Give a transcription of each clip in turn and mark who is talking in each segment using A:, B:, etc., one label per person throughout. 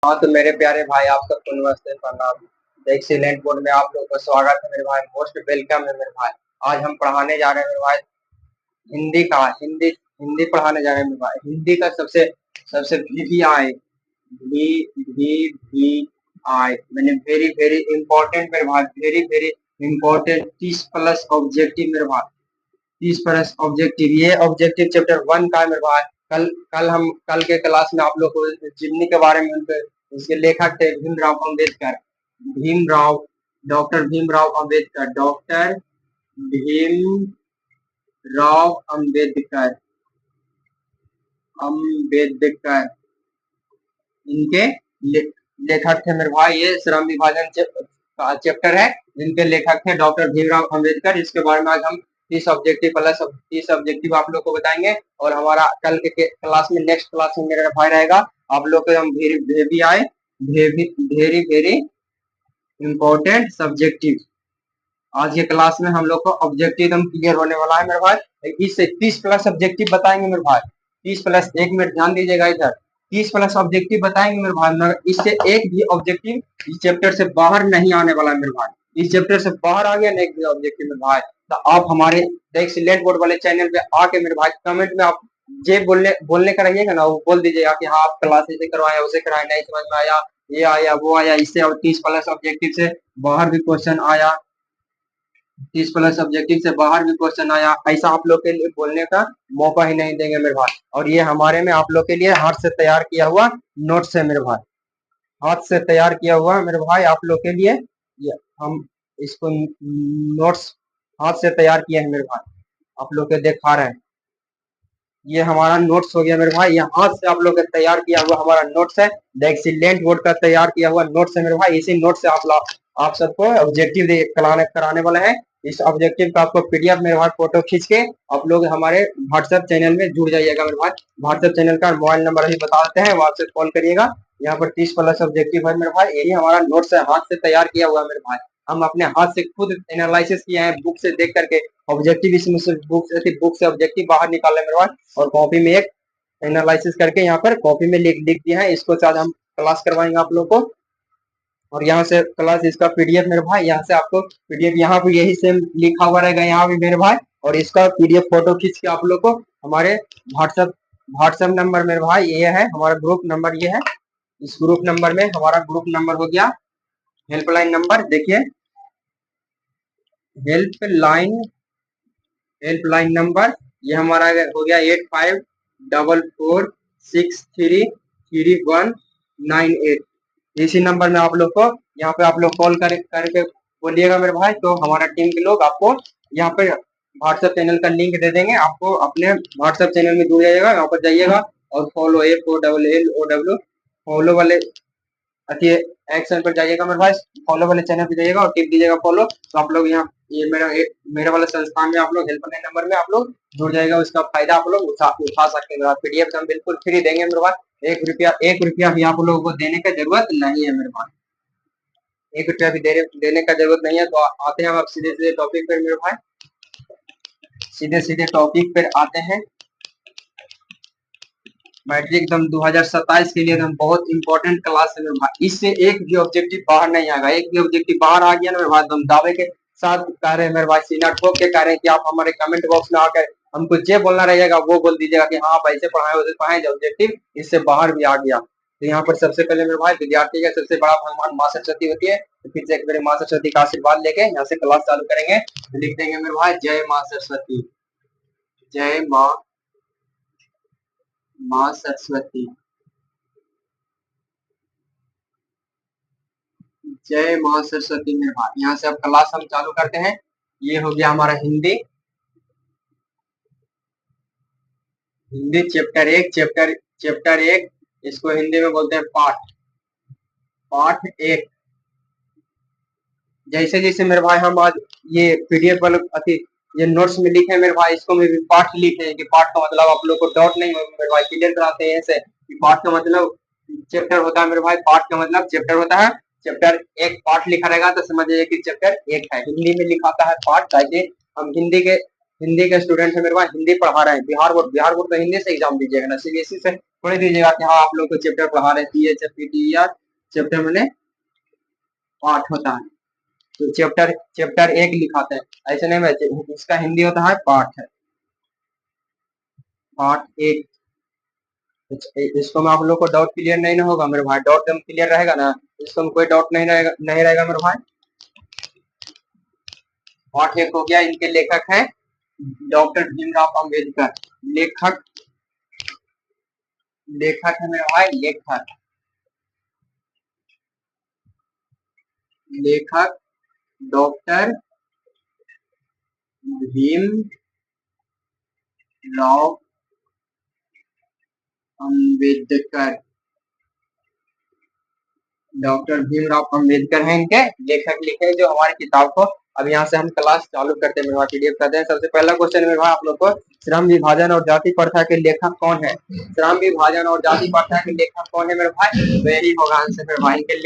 A: हाँ तो मेरे प्यारे भाई आप सबको नमस्ते प्रणाम। एक्सीलेंट बोर्ड में आप लोगों का स्वागत है मेरे भाई, मोस्ट वेलकम है मेरे भाई। आज हम पढ़ाने जा रहे हैं मेरे भाई हिंदी हिंदी पढ़ाने जा रहे हैं मेरे भाई। हिंदी का सबसे सबसे VVI भी भी भी आई मैंने वेरी वेरी इंपॉर्टेंट मेरे भाई, very very important 30 plus objective मेरे भाई। 30 प्लस ऑब्जेक्टिव, ये ऑब्जेक्टिव चैप्टर 1 का है मेरे भाई। कल के क्लास में आप लोग को जिमनी के बारे में उनके इसके लेखक थे भीमराव अम्बेडकर। भीमराव डॉक्टर भीमराव अम्बेडकर, डॉक्टर भीमराव अम्बेडकर अम्बेडकर इनके लेखक थे मेरे भाई। ये श्रम विभाजन का चैप्टर है, इनके लेखक थे डॉक्टर भीमराव अम्बेडकर। इसके बारे में आज हम 30 ऑब्जेक्टिव प्लस 30 ऑब्जेक्टिव आप लोग को बताएंगे। और हमारा कल के क्लास में, नेक्स्ट क्लास में मेरा भाई रहेगा आप लोग को हम वेरी आए वेरी वेरी इंपॉर्टेंट सब्जेक्टिव। आज के क्लास में हम लोग को ऑब्जेक्टिव एकदम क्लियर होने वाला है मेरे भाई। 20 से 30 प्लस ऑब्जेक्टिव बताएंगे मेरे भाई। 30 प्लस, एक मिनट ध्यान दीजिएगा इधर। 30 प्लस ऑब्जेक्टिव बताएंगे मेरे भाई, मगर इससे एक भी ऑब्जेक्टिव इस चैप्टर से बाहर नहीं आने वाला है मेरे भाई। इस चैप्टर से बाहर आ गया ना एक भी ऑब्जेक्टिव मेरे भाई, तो आप हमारे एक्सीलेंट बोर्ड वाले चैनल पे आके मेरे भाई कमेंट में आप जे बोलने का रहिएगा ना, वो बोल दीजिएगा कि हाँ आप क्लास ऐसे करवाए उसे कराए, नहीं समझ में आया, ये आया वो आया। इससे और 30 प्लस ऑब्जेक्टिव से बाहर भी क्वेश्चन आया, 30 प्लस ऑब्जेक्टिव से बाहर भी क्वेश्चन आया, ऐसा आप लोग के लिए बोलने का मौका ही नहीं देंगे मेरे भाई। और ये हमारे में आप लोग के लिए हाथ से तैयार किया हुआ नोट्स है मेरे भाई, हाथ से तैयार किया हुआ मेरे भाई आप लोग के लिए। ये हम इसको नोट्स हाथ से तैयार किए हैं मेरे भाई, आप लोग के दिखा रहे हैं। ये हमारा नोट्स हो गया मेरे भाई, ये हाथ से आप लोग का तैयार किया हुआ हमारा नोट्स है। द एक्सीलेंट बोर्ड का तैयार किया हुआ नोट्स है मेरे भाई। इसी नोट से आप सबको ऑब्जेक्टिव कराने वाला है। इस ऑब्जेक्टिव का आपको PDF मेरे भाई फोटो खींच के आप लोग हमारे व्हाट्सएप चैनल में जुड़ जाइएगा मेरे भाई। व्हाट्सएप चैनल का मोबाइल नंबर अभी बता देते हैं, व्हाट्सएप कॉल करिएगा। यहाँ पर 30 प्लस ऑब्जेक्टिव है मेरे भाई, यही हमारा नोट्स है, हाथ से तैयार किया हुआ मेरे भाई। हम अपने हाथ से खुद एनालिसिस किए हैं, बुक से देख करके ऑब्जेक्टिव, इसमें से बुक से ऑब्जेक्टिव बाहर निकाले मेरे भाई, और कॉपी में एक एनालिसिस करके यहाँ पर कॉपी में लिख दिया है। इसको आज हम क्लास करवाएंगे आप लोग को। और यहाँ से क्लास इसका PDF मेरे भाई, यहाँ से आपको PDF यहाँ पे यही सेम लिखा हुआ रहेगा यहाँ भी मेरे भाई। और इसका PDF फोटो खींच के आप लोग को हमारे व्हाट्सएप नंबर मेरे भाई ये है, हमारा ग्रुप नंबर ये है। इस ग्रुप नंबर में हमारा ग्रुप नंबर हो गया, हेल्पलाइन नंबर देखिए, हेल्पलाइन हेल्पलाइन नंबर ये हमारा हो गया 8544633198। इसी नंबर में आप लोग को यहाँ पे आप लोग कॉल करके बोलिएगा मेरे भाई, तो हमारा टीम के लोग आपको यहाँ पे व्हाट्सएप चैनल का लिंक दे देंगे। आपको अपने व्हाट्सएप चैनल में जुड़ जाइएगा, यहाँ पर जाइएगा और फॉलो FOLLOW फॉलो वाले अति एक्शन पर जाइएगा मेरे भाई, फॉलो वाले चैनल पे जाइएगा और टिप दीजिएगा फॉलो। तो आप लोग यहाँ ये मेरे वाले संस्थान में आप लोग हेल्पलाइन नंबर में आप लोग जुड़ जाएगा, उसका फायदा आप लोग उठा सकते हैं। PDF हम बिल्कुल फ्री देंगे मेरे भाई, एक रुपया भी आप लोगों को देने की जरूरत नहीं है मेरे भाई, एक रुपया भी देने का जरूरत नहीं है। तो आते हैं हम अब सीधे सीधे टॉपिक पर मेरे भाई, सीधे सीधे टॉपिक पर आते हैं। मैट्रिक एकदम 2027 के लिए एकदम बहुत इंपॉर्टेंट क्लास है मेरे भाई। इससे एक भी ऑब्जेक्टिव बाहर नहीं आएगा, एक भी ऑब्जेक्टिव बाहर आ गया ना मेरे भाई, हम दावे के साथ कह रहे हैं मेरे भाई, सीना ठोक के कह रहे हैं कि आप हमारे कमेंट बॉक्स में आकर हमको जो बोलना रहेगा वो बोल दीजिएगा कि हाँ आप ऐसे पढ़ाए वैसे पढ़ाए, ऑब्जेक्टिव इससे बाहर भी आ गया। तो यहाँ पर सबसे पहले मेरे भाई विद्यार्थी का सबसे बड़ा भगवान माँ सरस्वती होती है, तो फिर से एक मेरे माँ सरस्वती का आशीर्वाद लेके यहाँ से क्लास चालू करेंगे। लिख देंगे मेरे भाई, जय माँ सरस्वती, जय माँ सरस्वती, जय माँ सरस्वती मेरे भाई। यहाँ से अब क्लास हम चालू करते हैं। ये हो गया हमारा हिंदी, हिंदी चैप्टर 1, इसको हिंदी में बोलते हैं पाठ 1। जैसे जैसे मेरे भाई हम आज ये PDF वाले ये नोट्स में लिखे मेरे भाई, इसको में भी पाठ लिखे हैं कि पाठ का मतलब आप लोग को डाउट नहीं होगा मेरे भाई, क्लियर कराते हैं ऐसे कि पाठ का मतलब चैप्टर होता है मेरे भाई, पाठ का मतलब चैप्टर होता है। चैप्टर 1 पाठ लिखा रहेगा तो समझ जाइए कि चैप्टर 1 है। हिंदी में लिखाता है पाठ, ताकि हम हिंदी के हिंदी के स्टूडेंट है मेरे पास, हिंदी पढ़ा रहे हैं, बिहार बोर्ड तो हिंदी से एग्जाम दीजिएगा ना, सीबीएसई से थोड़ी दीजिएगा कि हाँ आप लोग को चैप्टर पढ़ा रहे हैं, टीएच पीटीआर चैप्टर मैंने पाठ होता है, तो चैप्टर चैप्टर एक लिखाते हैं, ऐसे नहीं मैं, इसका हिंदी होता है पाठ है, पाठ एक। इसको में आप लोग को डाउट क्लियर नहीं ना होगा मेरे भाई, डाउट क्लियर रहेगा ना, इसको में कोई डाउट नहीं रहेगा मेरे भाई। पाठ एक हो गया, इनके लेखक है डॉक्टर भीमराव अंबेडकर, लेखक लेखक है मेरे भाई, लेखक लेखक डॉक्टर भीमराव अंबेडकर, डॉक्टर भीमराव अंबेडकर हैं इनके लेखक, लिखे जो हमारी किताब को। अब यहाँ से हम क्लास चालू करते हैं मेरे भाई, पीडीएफ करते हैं। सबसे पहला क्वेश्चन मेरे भाई आप लोग को, श्रम विभाजन और जाति प्रथा के लेखक कौन है? श्रम विभाजन और जाति प्रथा के लेखक कौन है मेरे भाई? तो यही होगा आंसर मेरे भाई, के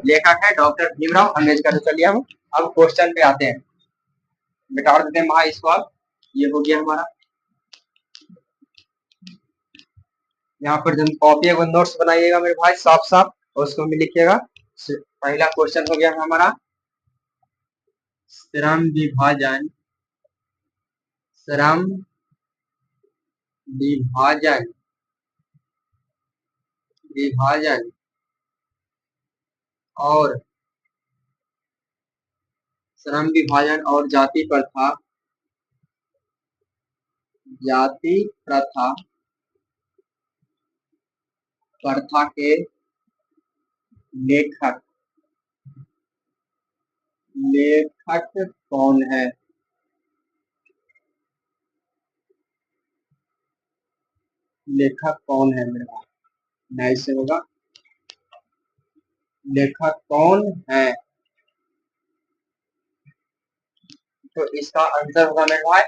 A: लेखक है डॉक्टर भीमराव अंबेडकर। तो चलिए हम अब क्वेश्चन पे आते हैं, मिटा देते हैं भाई इसको। अब ये हो गया हमारा, यहाँ पर जब कॉपी एवं नोट्स बनाइएगा मेरे भाई साफ साफ, और उसको भी लिखिएगा। पहला क्वेश्चन हो गया हमारा, श्रम विभाजन, श्रम विभाजन विभाजन और श्रम विभाजन और जाति प्रथा, जाति प्रथा प्रथा के लेखक लेखक कौन है? लेखक कौन है मेरे भाई? नहीं से होगा, लेखक कौन है? तो इसका आंसर होगा मेरे भाई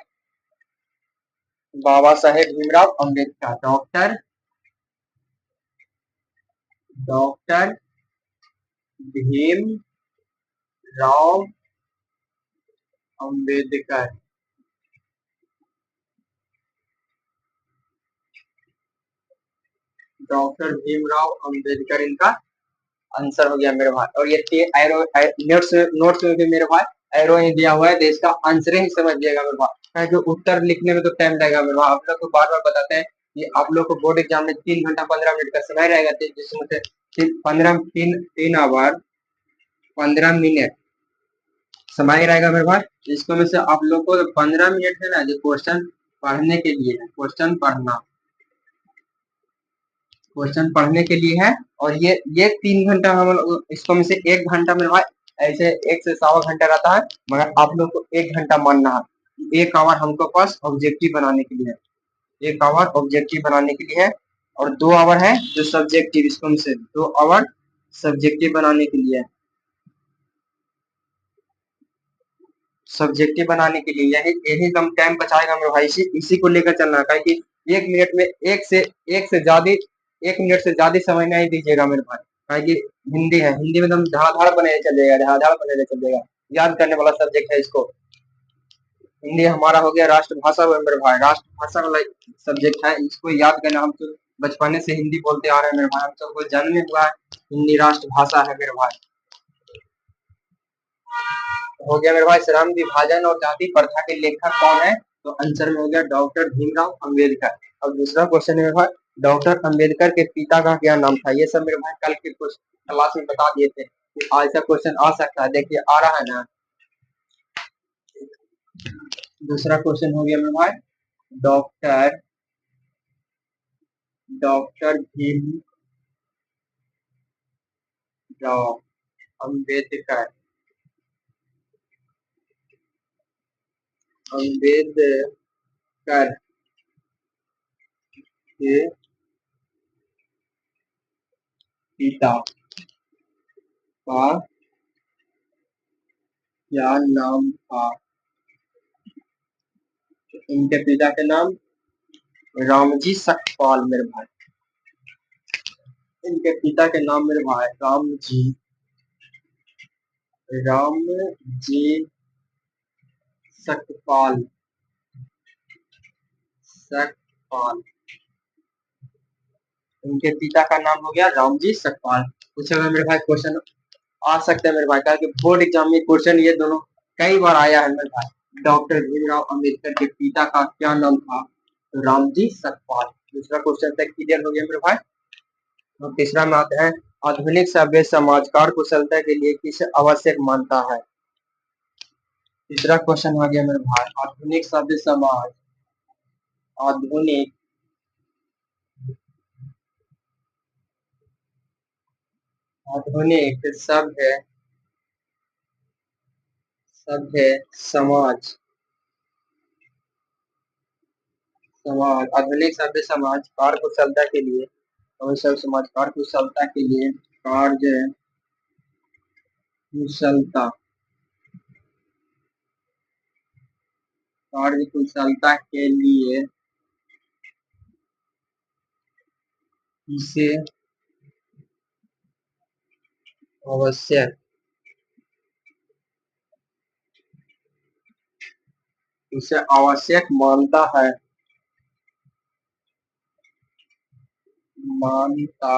A: बाबा साहेब भीमराव अम्बेडकर, डॉक्टर भीमराव अम्बेडकर, डॉक्टर भीमराव अम्बेडकर इनका आंसर हो गया मेरे भाई। और ये एरो नोट्स में भी मेरे भाई एरो ही दिया हुआ है, तो इसका आंसर ही समझिएगा मेरे भाई, जो उत्तर लिखने में तो टाइम लगेगा मेरे भाई। आप लोग को बार बार बताते हैं कि आप लोग को बोर्ड एग्जाम में 3 घंटा 15 मिनट का समय रहेगा, जिसमें से 3 आवर 15 मिनट समय रहेगा मेरे भाई। इसको में से आप लोग को 15 मिनट है ना, जो क्वेश्चन पढ़ने के लिए है, क्वेश्चन पढ़ने के लिए है। और ये 3 घंटा हम इसको में से 1 घंटा मेरे भाई, ऐसे 1 से 1.25 घंटा रहता है, मगर आप लोग को 1 घंटा मानना है। 1 आवर हमको पास ऑब्जेक्टिव बनाने के लिए है, 1 आवर ऑब्जेक्टिव बनाने के लिए है, और 2 आवर है जो सब्जेक्टिव, इसको में से 2 आवर सब्जेक्टिव बनाने के लिए है, सब्जेक्टिव बनाने के लिए। यही यही कम टाइम बचाएगा मेरे भाई, इसी को लेकर चलना है, कि 1 मिनट में एक से ज्यादा 1 मिनट से ज्यादा समय नहीं दीजिएगा मेरे भाई, कि हिंदी है, हिंदी में एकदम धड़ाधड़ बने चलेगा, धड़ाधड़ बने चलेगा, याद करने वाला सब्जेक्ट है इसको। हिंदी हमारा हो गया राष्ट्रभाषा मेरे भाई, राष्ट्रभाषा वाला सब्जेक्ट है, इसको याद करना। हम तो बचपने से हिंदी बोलते आ रहे हैं मेरे भाई, हम सबको जन्म हुआ है, हिंदी राष्ट्रभाषा है मेरे भाई। हो गया मेरे भाई, श्रम विभाजन और जाति प्रथा के लेखक कौन है? तो आंसर में हो गया डॉक्टर भीमराव अंबेडकर। अब दूसरा क्वेश्चन है मेरे भाई, डॉक्टर अंबेडकर के पिता का क्या नाम था? ये सब मेरे भाई कल के क्लास में बता दिए थे, आज का क्वेश्चन आ सकता है, देखिए आ रहा है ना। दूसरा क्वेश्चन हो गया मेरे भाई, डॉक्टर डॉक्टर भीमराव अंबेडकर अंबेडकर के पिता का क्या नाम था? इनके पिता के नाम रामजी सकपाल मेरे भाई, इनके पिता के नाम मेरे भाई रामजी सकपाल। सकपाल। उनके पिता का नाम हो गया रामजी सकपाल। पूछे हुए मेरे भाई क्वेश्चन आ सकते हैं मेरे भाई, क्योंकि बोर्ड एग्जाम में क्वेश्चन ये दोनों कई बार आया है मेरे भाई। डॉक्टर भीमराव अंबेडकर के पिता का क्या नाम था? तो रामजी सकपाल। दूसरा क्वेश्चन तक क्लियर हो गया मेरे भाई। और तीसरा में आते हैं, आधुनिक सभ्य समाज कार्यकुशलता के लिए किसे आवश्यक मानता है? तीसरा क्वेश्चन आ गया मेरे भाई, आधुनिक सभ्य समाज, आधुनिक आधुनिक सभ्य सभ्य समाज समाज आधुनिक सभ्य समाज कार्यकुशलता के लिए, और सब समाज कार्यकुशलता के लिए, कार्य कुशलता कार्य कुशलता के लिए इसे आवश्यक इसे आवश्यक मानता है, मानता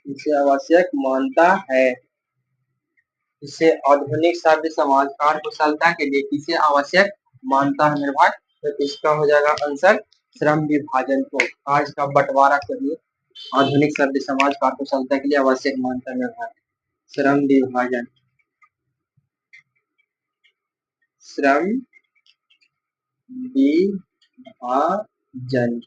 A: इसे आवश्यक मानता है। इसे आधुनिक सभ्य समाज कार्यकुशलता के लिए किसे आवश्यक मानता है मेरे भाई? तो इसका हो जाएगा आंसर श्रम विभाजन को। आज का बंटवारा करिए, आधुनिक सभ्य समाज कार्यकुशलता के लिए आवश्यक मानता है मेरे भाई श्रम विभाजन। श्रम विभाजन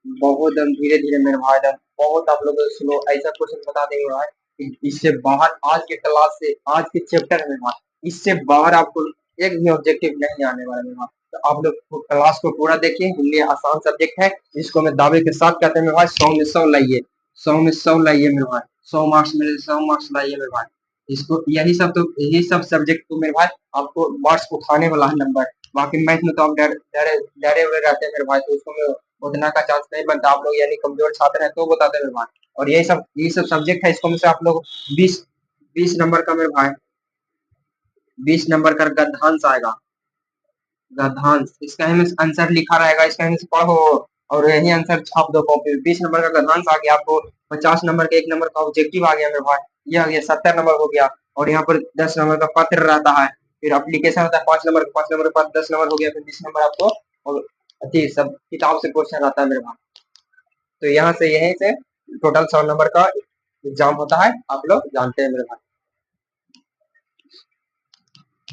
A: बहुत दम धीरे धीरे मेरे भाई, दम बहुत आप लोग स्लो, ऐसा क्वेश्चन बता देंगे भाई कि इससे बाहर आज के क्लास से, आज के चैप्टर में भाई इससे बाहर आपको एक भी ऑब्जेक्टिव नहीं आने वाला मेरे भाई। तो आप लोग क्लास को पूरा देखिए, हिंदी आसान सब्जेक्ट है, इसको मैं दावे के साथ कहते हैं मेरे भाई 100 में 100 लाइए, 100 में 100 लाइए मेरे भाई, 100 मार्क्स में 100 मार्क्स लाइए मेरे भाई। इसको यही सब सब्जेक्ट को मेरे भाई आपको मार्क्स उठाने वाला है नंबर। बाकी मैथ में तो आप डरे हुए रहते हैं मेरे भाई, तो उसको मैं उतना का चांस नहीं बनता। आप लोग यानी कमजोर छात्र हैं तो बताते मेरे भाई। और यही सब सब्जेक्ट है, इसको में से आप लोग 20 20 नंबर का मेरे भाई 20 नंबर का गद्यांश आएगा, गद्यांश। इसका ही आंसर लिखा रहेगा, इसका ही पढ़ो और यही आंसर छाप दो कॉपी में। 20 नंबर का गद्यांश आ गया आपको, 50 नंबर का 1 नंबर का ऑब्जेक्टिव आ गया मेरे भाई, ये आ गया 70 नंबर हो गया। और यहाँ पर 10 नंबर का पत्र रहता है, फिर एप्लीकेशन होता है 5 नंबर का 10 नंबर हो गया, फिर 20 नंबर आपको और अच्छी सब किताब से क्वेश्चन आता है मेरे भाई। तो यहाँ से यहीं से टोटल 100 नंबर का एग्जाम होता है, आप लोग जानते हैं मेरे भाई।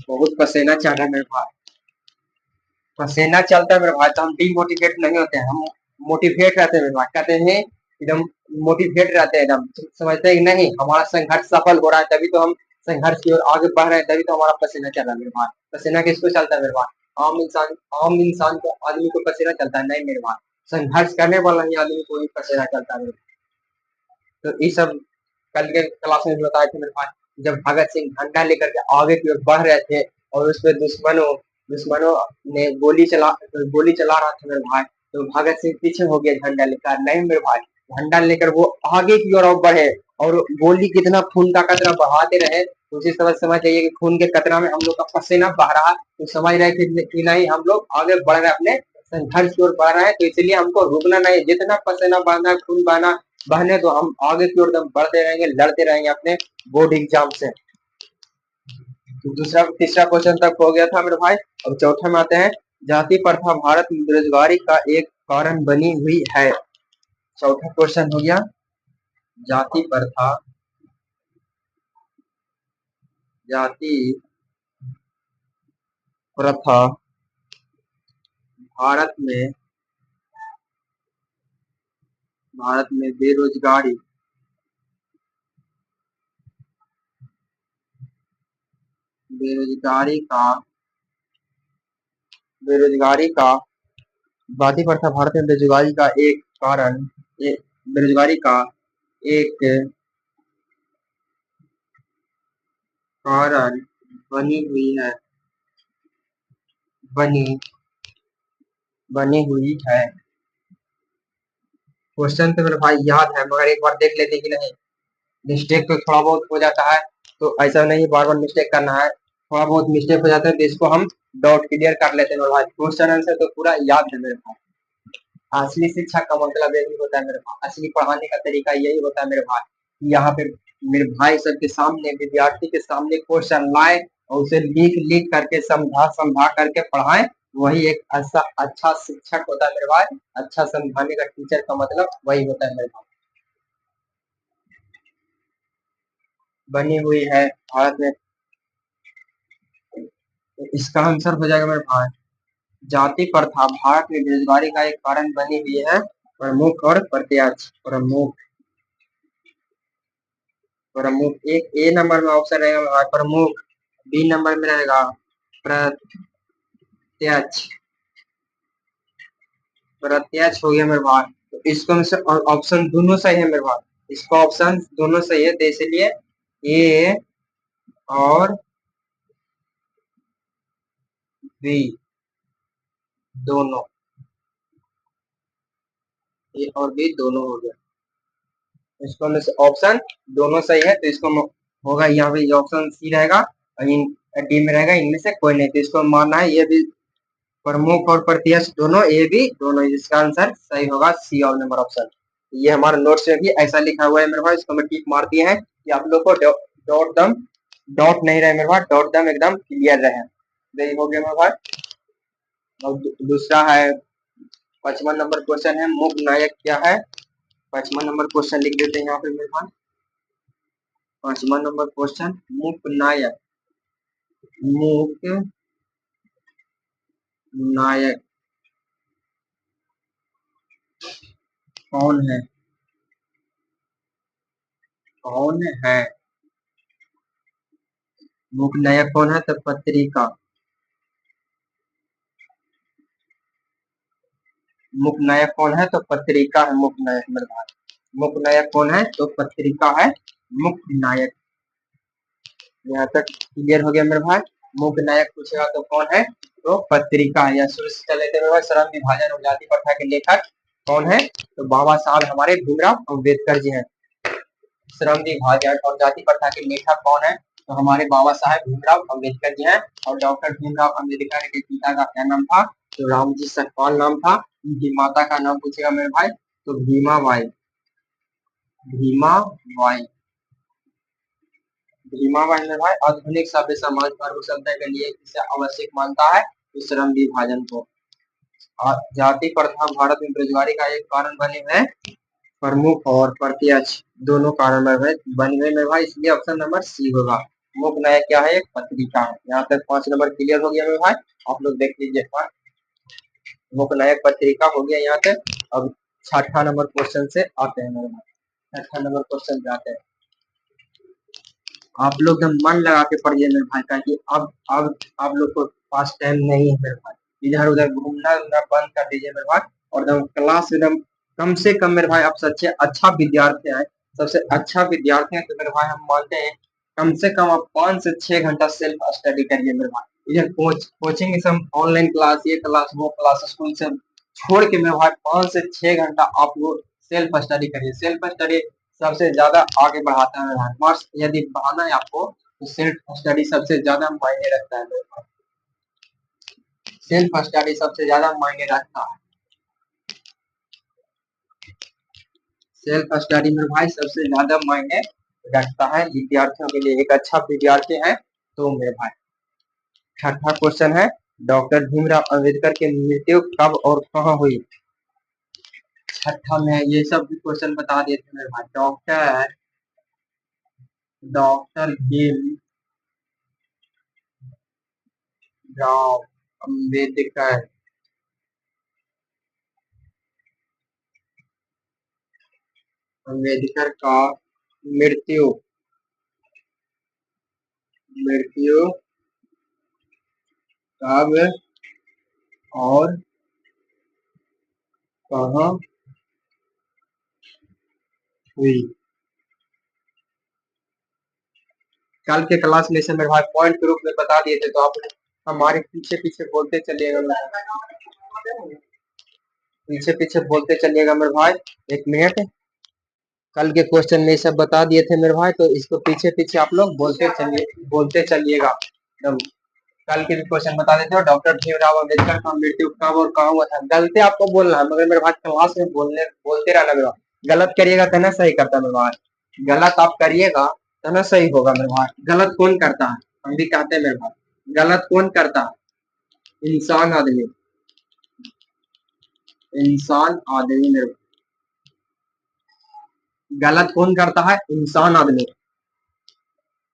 A: बहुत पसीना चल रहा है मेरे भाई, पसीना चलता है मेरे भाई, तो हम डिमोटिवेट नहीं होते हैं, हम मोटिवेट रहते हैं मेरे भाई, कहते हैं एकदम मोटिवेट रहते हैं एकदम, समझते हैं कि नहीं हमारा संघर्ष सफल हो रहा है, तभी तो हम संघर्ष की ओर आगे बढ़ रहे हैं, तभी तो हमारा पसीना चल रहा है मेरे भाई। पसीना किसको चलता है मेरे भाई? आम इंसान को, आदमी को पसीना चलता है नहीं मेरे भाई, संघर्ष करने वाला ही आदमी को ही पसीना चलता है। तो ये सब कल के क्लास में बताए थे मेरे भाई, जब भगत सिंह झंडा लेकर के आगे की ओर बढ़ रहे थे और उस पर दुश्मनों ने गोली चला रहा था मेरे भाई, तो भगत सिंह पीछे हो गया झंडा लेकर, नहीं मेरे भाई झंडा लेकर वो आगे की ओर बढ़े, और गोली कितना खून का कतरा बहाते रहे, तो उसी समझ चाहिए कि खून के कतरा में हम लोग का पसीना बह रहा, तो समझ रहे थे कि नहीं हम लोग आगे बढ़ रहे अपने संघर्ष की ओर बढ़ रहे हैं, तो इसलिए हमको रुकना नहीं, जितना पसीना बहना खून बहने तो हम आगे की ओर बढ़ते रहेंगे, लड़ते रहेंगे अपने बोर्ड एग्जाम से। तो तीसरा क्वेश्चन तक हो गया था मेरे भाई। और चौथे में आते हैं, जाति प्रथा भारत में बेरोजगारी का एक कारण बनी हुई है। चौथा क्वेश्चन हो गया, जाति प्रथा भारत में बेरोजगारी का बेरोजगारी का जाति प्रथा भारत में बेरोजगारी का एक कारण बनी हुई है बनी बनी हुई है। क्वेश्चन तो मेरे भाई याद है, मगर एक बार देख लेते कि नहीं, मिस्टेक तो थोड़ा बहुत हो जाता है, तो ऐसा नहीं बार बार मिस्टेक करना है, थोड़ा बहुत मिस्टेक हो जाता है तो इसको हम डाउट क्लियर कर लेते हैं मेरे भाई। क्वेश्चन आंसर तो पूरा याद है मेरे भाई। असली शिक्षा का मतलब यही होता है मेरे भाई, असली पढ़ाने का तरीका यही होता है मेरे भाई। यहाँ पे मेरे भाई सबके सामने, विद्यार्थी के सामने क्वेश्चन लाए और उसे लिख लिख करके समझा समझा करके पढ़ाएं, वही एक ऐसा अच्छा शिक्षक होता है मेरे भाई। अच्छा समझाने का टीचर का मतलब वही होता है मेरे भाई। बनी हुई है भारत में, तो इसका आंसर हो जाएगा मेरे भाई जाति प्रथा भारत में बेरोजगारी का एक कारण बनी हुई है। प्रमुख और प्रत्यक्ष। प्रमुख, प्रमुख एक ए नंबर में ऑप्शन रहेगा मेरे भाई प्रमुख, बी नंबर में रहेगा प्रत्यक्ष। प्रत्यक्ष हो गया मेरे भाई, तो इसको में से ऑप्शन दोनों सही है मेरे भाई, इसका ऑप्शन दोनों सही है, तो इसलिए ए और बी दोनों, ए और बी दोनों हो गया। इसको में से ऑप्शन दोनों सही है, तो इसको होगा यहाँ पे ऑप्शन सी रहेगा और इन डी में रहेगा इनमें से कोई नहीं, तो इसको मानना है ये भी प्रमुख और प्रत्यक्ष दोनों, ए बी दोनों, इसका आंसर सही होगा सी और नंबर ऑप्शन। ये हमारा नोट्स में भी ऐसा लिखा हुआ है मेरे भाई, इसको मैं टिक मार दिए हैं कि आप लोग को डॉट दम डॉट नहीं रहे मेरे भाई, डॉट दम एकदम क्लियर रहे। यही हो गया मेरे भाई। और दूसरा है 55 नंबर क्वेश्चन है, मूक नायक क्या है। 55 नंबर क्वेश्चन लिख देते हैं यहाँ पे मेरे भाई। 55 नंबर क्वेश्चन, मूक नायक, मूक नायक कौन है, कौन है। मूक नायक कौन है, तो पत्रिका। मुख नायक कौन है, तो पत्रिका है मुख नायक मेरे भाई। मुख नायक कौन है, तो पत्रिका है मुख नायक। यहाँ तक क्लियर हो गया मेरे भाई। मुख नायक पूछेगा तो कौन है, तो पत्रिका है। या शुरू से चल लेते मेरे भाई, श्रम विभाजन और जाति प्रथा के लेखक कौन है, तो बाबा साहब हमारे भीमराव अम्बेडकर जी हैं। श्रम विभाजन और जाति प्रथा के लेखक कौन है, तो हमारे बाबा साहेब भीमराव अम्बेडकर जी हैं। और डॉक्टर भीमराव अम्बेडकर के पिता का क्या नाम था, तो रामजी सकपाल नाम था। उनकी माता का नाम पूछेगा मेरे भाई, तो Bhima by. Bhima by, Bhima by मेरे भाई आधुनिक सभ्य समाज पर्व सभ्यता के लिए किसे आवश्यक मानता है, तो श्रम विभाजन को। जाति प्रथा भारत में बेरोजगारी का एक कारण बने हुए, प्रमुख और प्रत्यक्ष दोनों कारण बन गए मेरे भाई, इसलिए ऑप्शन नंबर सी होगा। मुख नायक क्या है, एक पत्रिका है। यहाँ तक 5 नंबर क्लियर हो गया मेरे भाई, आप लोग देख लीजिए। मुख नायक पत्रिका हो गया यहाँ तक। अब 6ठा नंबर क्वेश्चन से आते हैं मेरे भाई, 6ठा नंबर क्वेश्चन पे आते हैं। आप लोग एकदम मन लगा के पढ़िए मेरे भाई, ताकि अब आप लोग को पास टाइम नहीं है मेरे भाई, इधर उधर घूमना बंद कर दीजिए मेरे भाई। और एकदम क्लास एकदम कम से कम मेरे भाई, आप सबसे अच्छा विद्यार्थी हैं, सबसे अच्छा विद्यार्थी हैं, तो मेरे भाई हम मानते हैं कम से कम आप 5 से 6 घंटा सेल्फ स्टडी करिए मेरे भाई। इधर कोचिंग सब ऑनलाइन क्लास, ये क्लास वो क्लास, स्कूल से छोड़ के मेरे भाई 5 से 6 घंटा आप लोग सेल्फ स्टडी करिए। सेल्फ स्टडी सबसे ज्यादा आगे बढ़ाता है मेरे भाई। मार्क्स यदि बढ़ाना है आपको, तो सेल्फ स्टडी सबसे ज्यादा मायने रखता है मेरे भाई। सेल्फ स्टडी सबसे ज्यादा मायने रखता है। सेल्फ स्टडी में भाई सबसे ज्यादा मायने रखता है विद्यार्थियों के लिए, एक अच्छा विद्यार्थी है तो मेरे भाई। 6ठा क्वेश्चन है, डॉक्टर भीमराव अंबेडकर की मृत्यु कब और कहाँ हुई। 6ठा में ये सब भी क्वेश्चन बता देते मेरे भाई। डॉक्टर डॉक्टर भीमराव अम्बेडकर अम्बेडकर का मृत्यु मृत्यु कब और कहाँ हुई। कल के क्लास में से मेरे भाई पॉइंट के रूप में बता दिए थे, तो आप हमारे पीछे पीछे बोलते चलिएगा, पीछे पीछे बोलते चलिएगा मेरे भाई। 1 मिनट, कल के क्वेश्चन में सब बता दिए थे मेरे भाई, तो इसको पीछे पीछे आप लोग बोलते चलिएगा। तो कल के भी क्वेश्चन बता देते हो, डॉक्टर भीमराव अम्बेडकर का मृत्यु कब और कहाँ हुआ था। गलती आपको बोलना है, मगर मेरे भाई क्लास में बोलते रहना मेरे भाई। गलत करिएगा तो ना सही करता मेरे भाई, गलत आप करिएगा तो ना सही होगा मेरे भाई। गलत कौन करता है, हम भी कहते हैं मेरे भाई, गलत कौन करता है? इंसान आदमी, इंसान आदमी मेरे भाई। गलत कौन करता है? इंसान आदमी।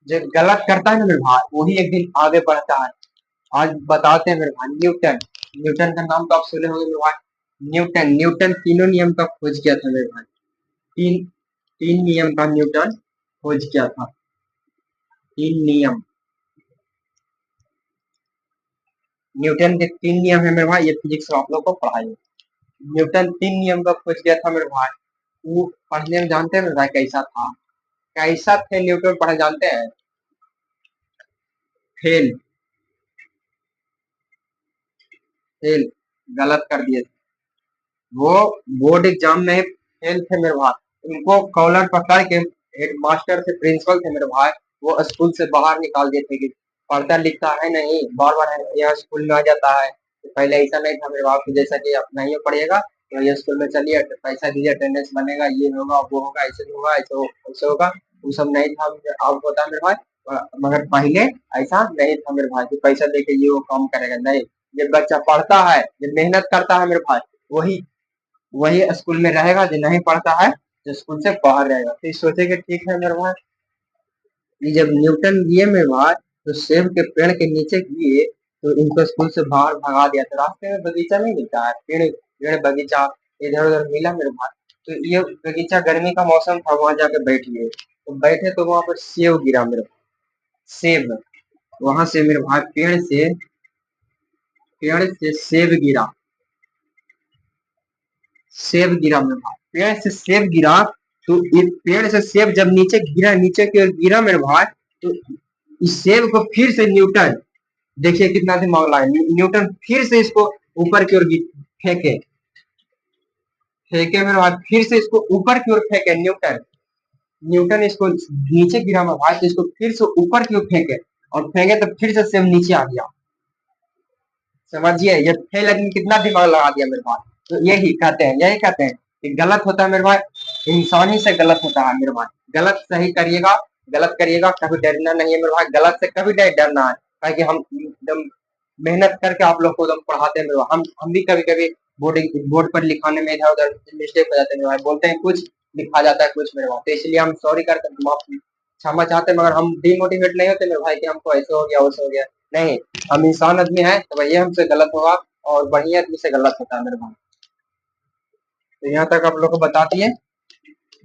A: जो गलत करता है ना मेरे भाई, वही एक दिन आगे बढ़ता है। आज बताते हैं मेरे भाई, न्यूटन, न्यूटन का नाम तो आप सुने होंगे मेरे भाई। न्यूटन, न्यूटन तीनों नियम का खोज किया था मेरे भाई। तीन तीन नियम का न्यूटन खोज किया था। तीन नियम, न्यूटन के तीन नियम है मेरे भाई, ये फिजिक्स आप लोग को पढ़ाई। न्यूटन तीन नियम का खोज किया था मेरे भाई। वो पढ़ने में जानते हैं मेरे भाई कैसा था? कैसा थे न्यूटन पढ़े जानते हैं? फेल, फेल, गलत कर दिए थे वो। बोर्ड एग्जाम में फेल थे मेरे भाई। उनको कॉलर पकड़ के हेड मास्टर से, प्रिंसिपल थे मेरे भाई, वो स्कूल से बाहर निकाल देते कि पढ़ता लिखता है नहीं, बार बार यहाँ स्कूल में आ जाता है। तो पहले ऐसा नहीं था मेरे बाप की, जैसा कि अब नहीं पढ़िएगा तो ये स्कूल में चलिए, पैसा दीजिए, अटेंडेंस बनेगा, ये होगा वो होगा, ऐसे होगा, ऐसे होगा। वो सब नहीं था, अब होता है मेरे भाई। मगर पहले ऐसा नहीं था मेरे भाई कि पैसा दे के ये वो काम करेगा, नहीं। जब बच्चा पढ़ता है, जब मेहनत करता है मेरे भाई, वही वही स्कूल में रहेगा। जो नहीं पढ़ता है तो स्कूल से बाहर रहेगा। तो सोचे कि ठीक है मेरे भाई, ये जब न्यूटन गए मेरे भाई, तो सेब के पेड़ के नीचे गए, तो इनको स्कूल से बाहर भगा दिया। तो रास्ते में बगीचा नहीं मिलता है, पेड़ पेड़ बगीचा इधर उधर मिला मेरे भाई। तो ये बगीचा, गर्मी का मौसम था, वहां जाके बैठ गए। तो बैठे तो वहां पर सेब गिरा मेरे भाई, सेब। वहां से मेरे भाई पेड़ से सेब गिरा, सेब गिरा मेरे भाई, पेड़ से सेब गिरा। तो एक पेड़ से सेब जब नीचे गिरा, नीचे की ओर गिरा मेरे भाई, तो इस सेब को फिर से न्यूटन, देखिए कितना दिमाग लगाए, न्यूटन फिर से इसको ऊपर की ओर फेंके, फेंके मेरे भाई, फिर से इसको ऊपर की ओर फेंके न्यूटन। न्यूटन इसको नीचे गिरा मेरे भाई, तो इसको फिर से ऊपर की ओर फेंके, और फेंके तो फिर से सेब नीचे आ गया। समझिए, ये फेल आदमी कितना दिमाग लगा दिया मेरे भाई। तो यही कहते हैं, यही कहते हैं कि गलत होता है मेरे भाई, इंसान ही से गलत होता है मेरे भाई। गलत सही करिएगा, गलत करिएगा, कभी डरना नहीं है मेरे भाई, गलत से कभी नहीं डरना है। ताकि हम एकदम मेहनत करके आप लोग को एकदम पढ़ाते हैं मेरे भाई। हम भी कभी कभी बोर्ड बोर्ड पर लिखाने में इधर उधर मिस्टेक हो जाते हैं मेरे भाई, बोलते हैं कुछ, लिखा जाता है कुछ मेरे भाई। तो इसलिए हम सॉरी करते हैं, माफ क्षमा चाहते हैं, मगर हम डिमोटिवेट नहीं होते मेरे भाई कि हमको ऐसे हो गया वैसे हो गया, नहीं। हम इंसान आदमी है, तो भैया हमसे गलत होगा, और बढ़िया आदमी से गलत होता है मेरे भाई। तो यहाँ तक आप लोग को बता दिए।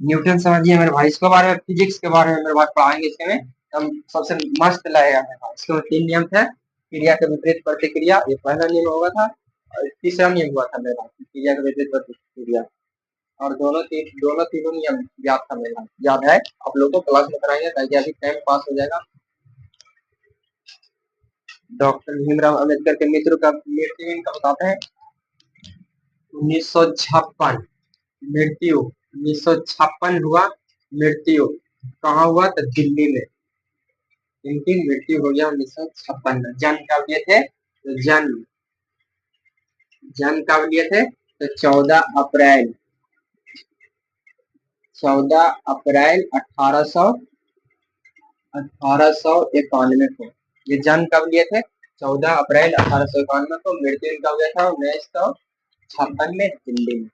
A: न्यूटन समझिए मेरे भाई, इसके बारे में, फिजिक्स के बारे में मेरे भाई पढ़ाएंगे इसके में, हम सबसे मस्त लगेगा मेरे भाई। इसके में तीन नियम थे, क्रिया के विपरीत प्रतिक्रिया, ये पहला नियम होगा था, और तीसरा नियम हुआ था मेरे भाई, क्रिया के विपरीत प्रतिक्रिया। और दोनों तीनों नियम याद था मेरे भाई, याद है आप लोग को, क्लास में कराएंगे ताकि अभी टाइम पास हो जाएगा। डॉक्टर भीमराव अम्बेडकर के मृत्यु इनका बताते हैं। 1956 मृत्यु, 1956 हुआ मृत्यु। कहाँ हुआ? तो दिल्ली में इनकी मृत्यु हो गया 1956 में। जन्म कब लिए थे? तो जन्म कब लिए थे? तो 14 अप्रैल, 14 अप्रैल 1891 को। ये जन्म कब लिए थे? 14 अप्रैल 1891 को। मृत्यु इनका हो गया था 1956 में, दिल्ली में।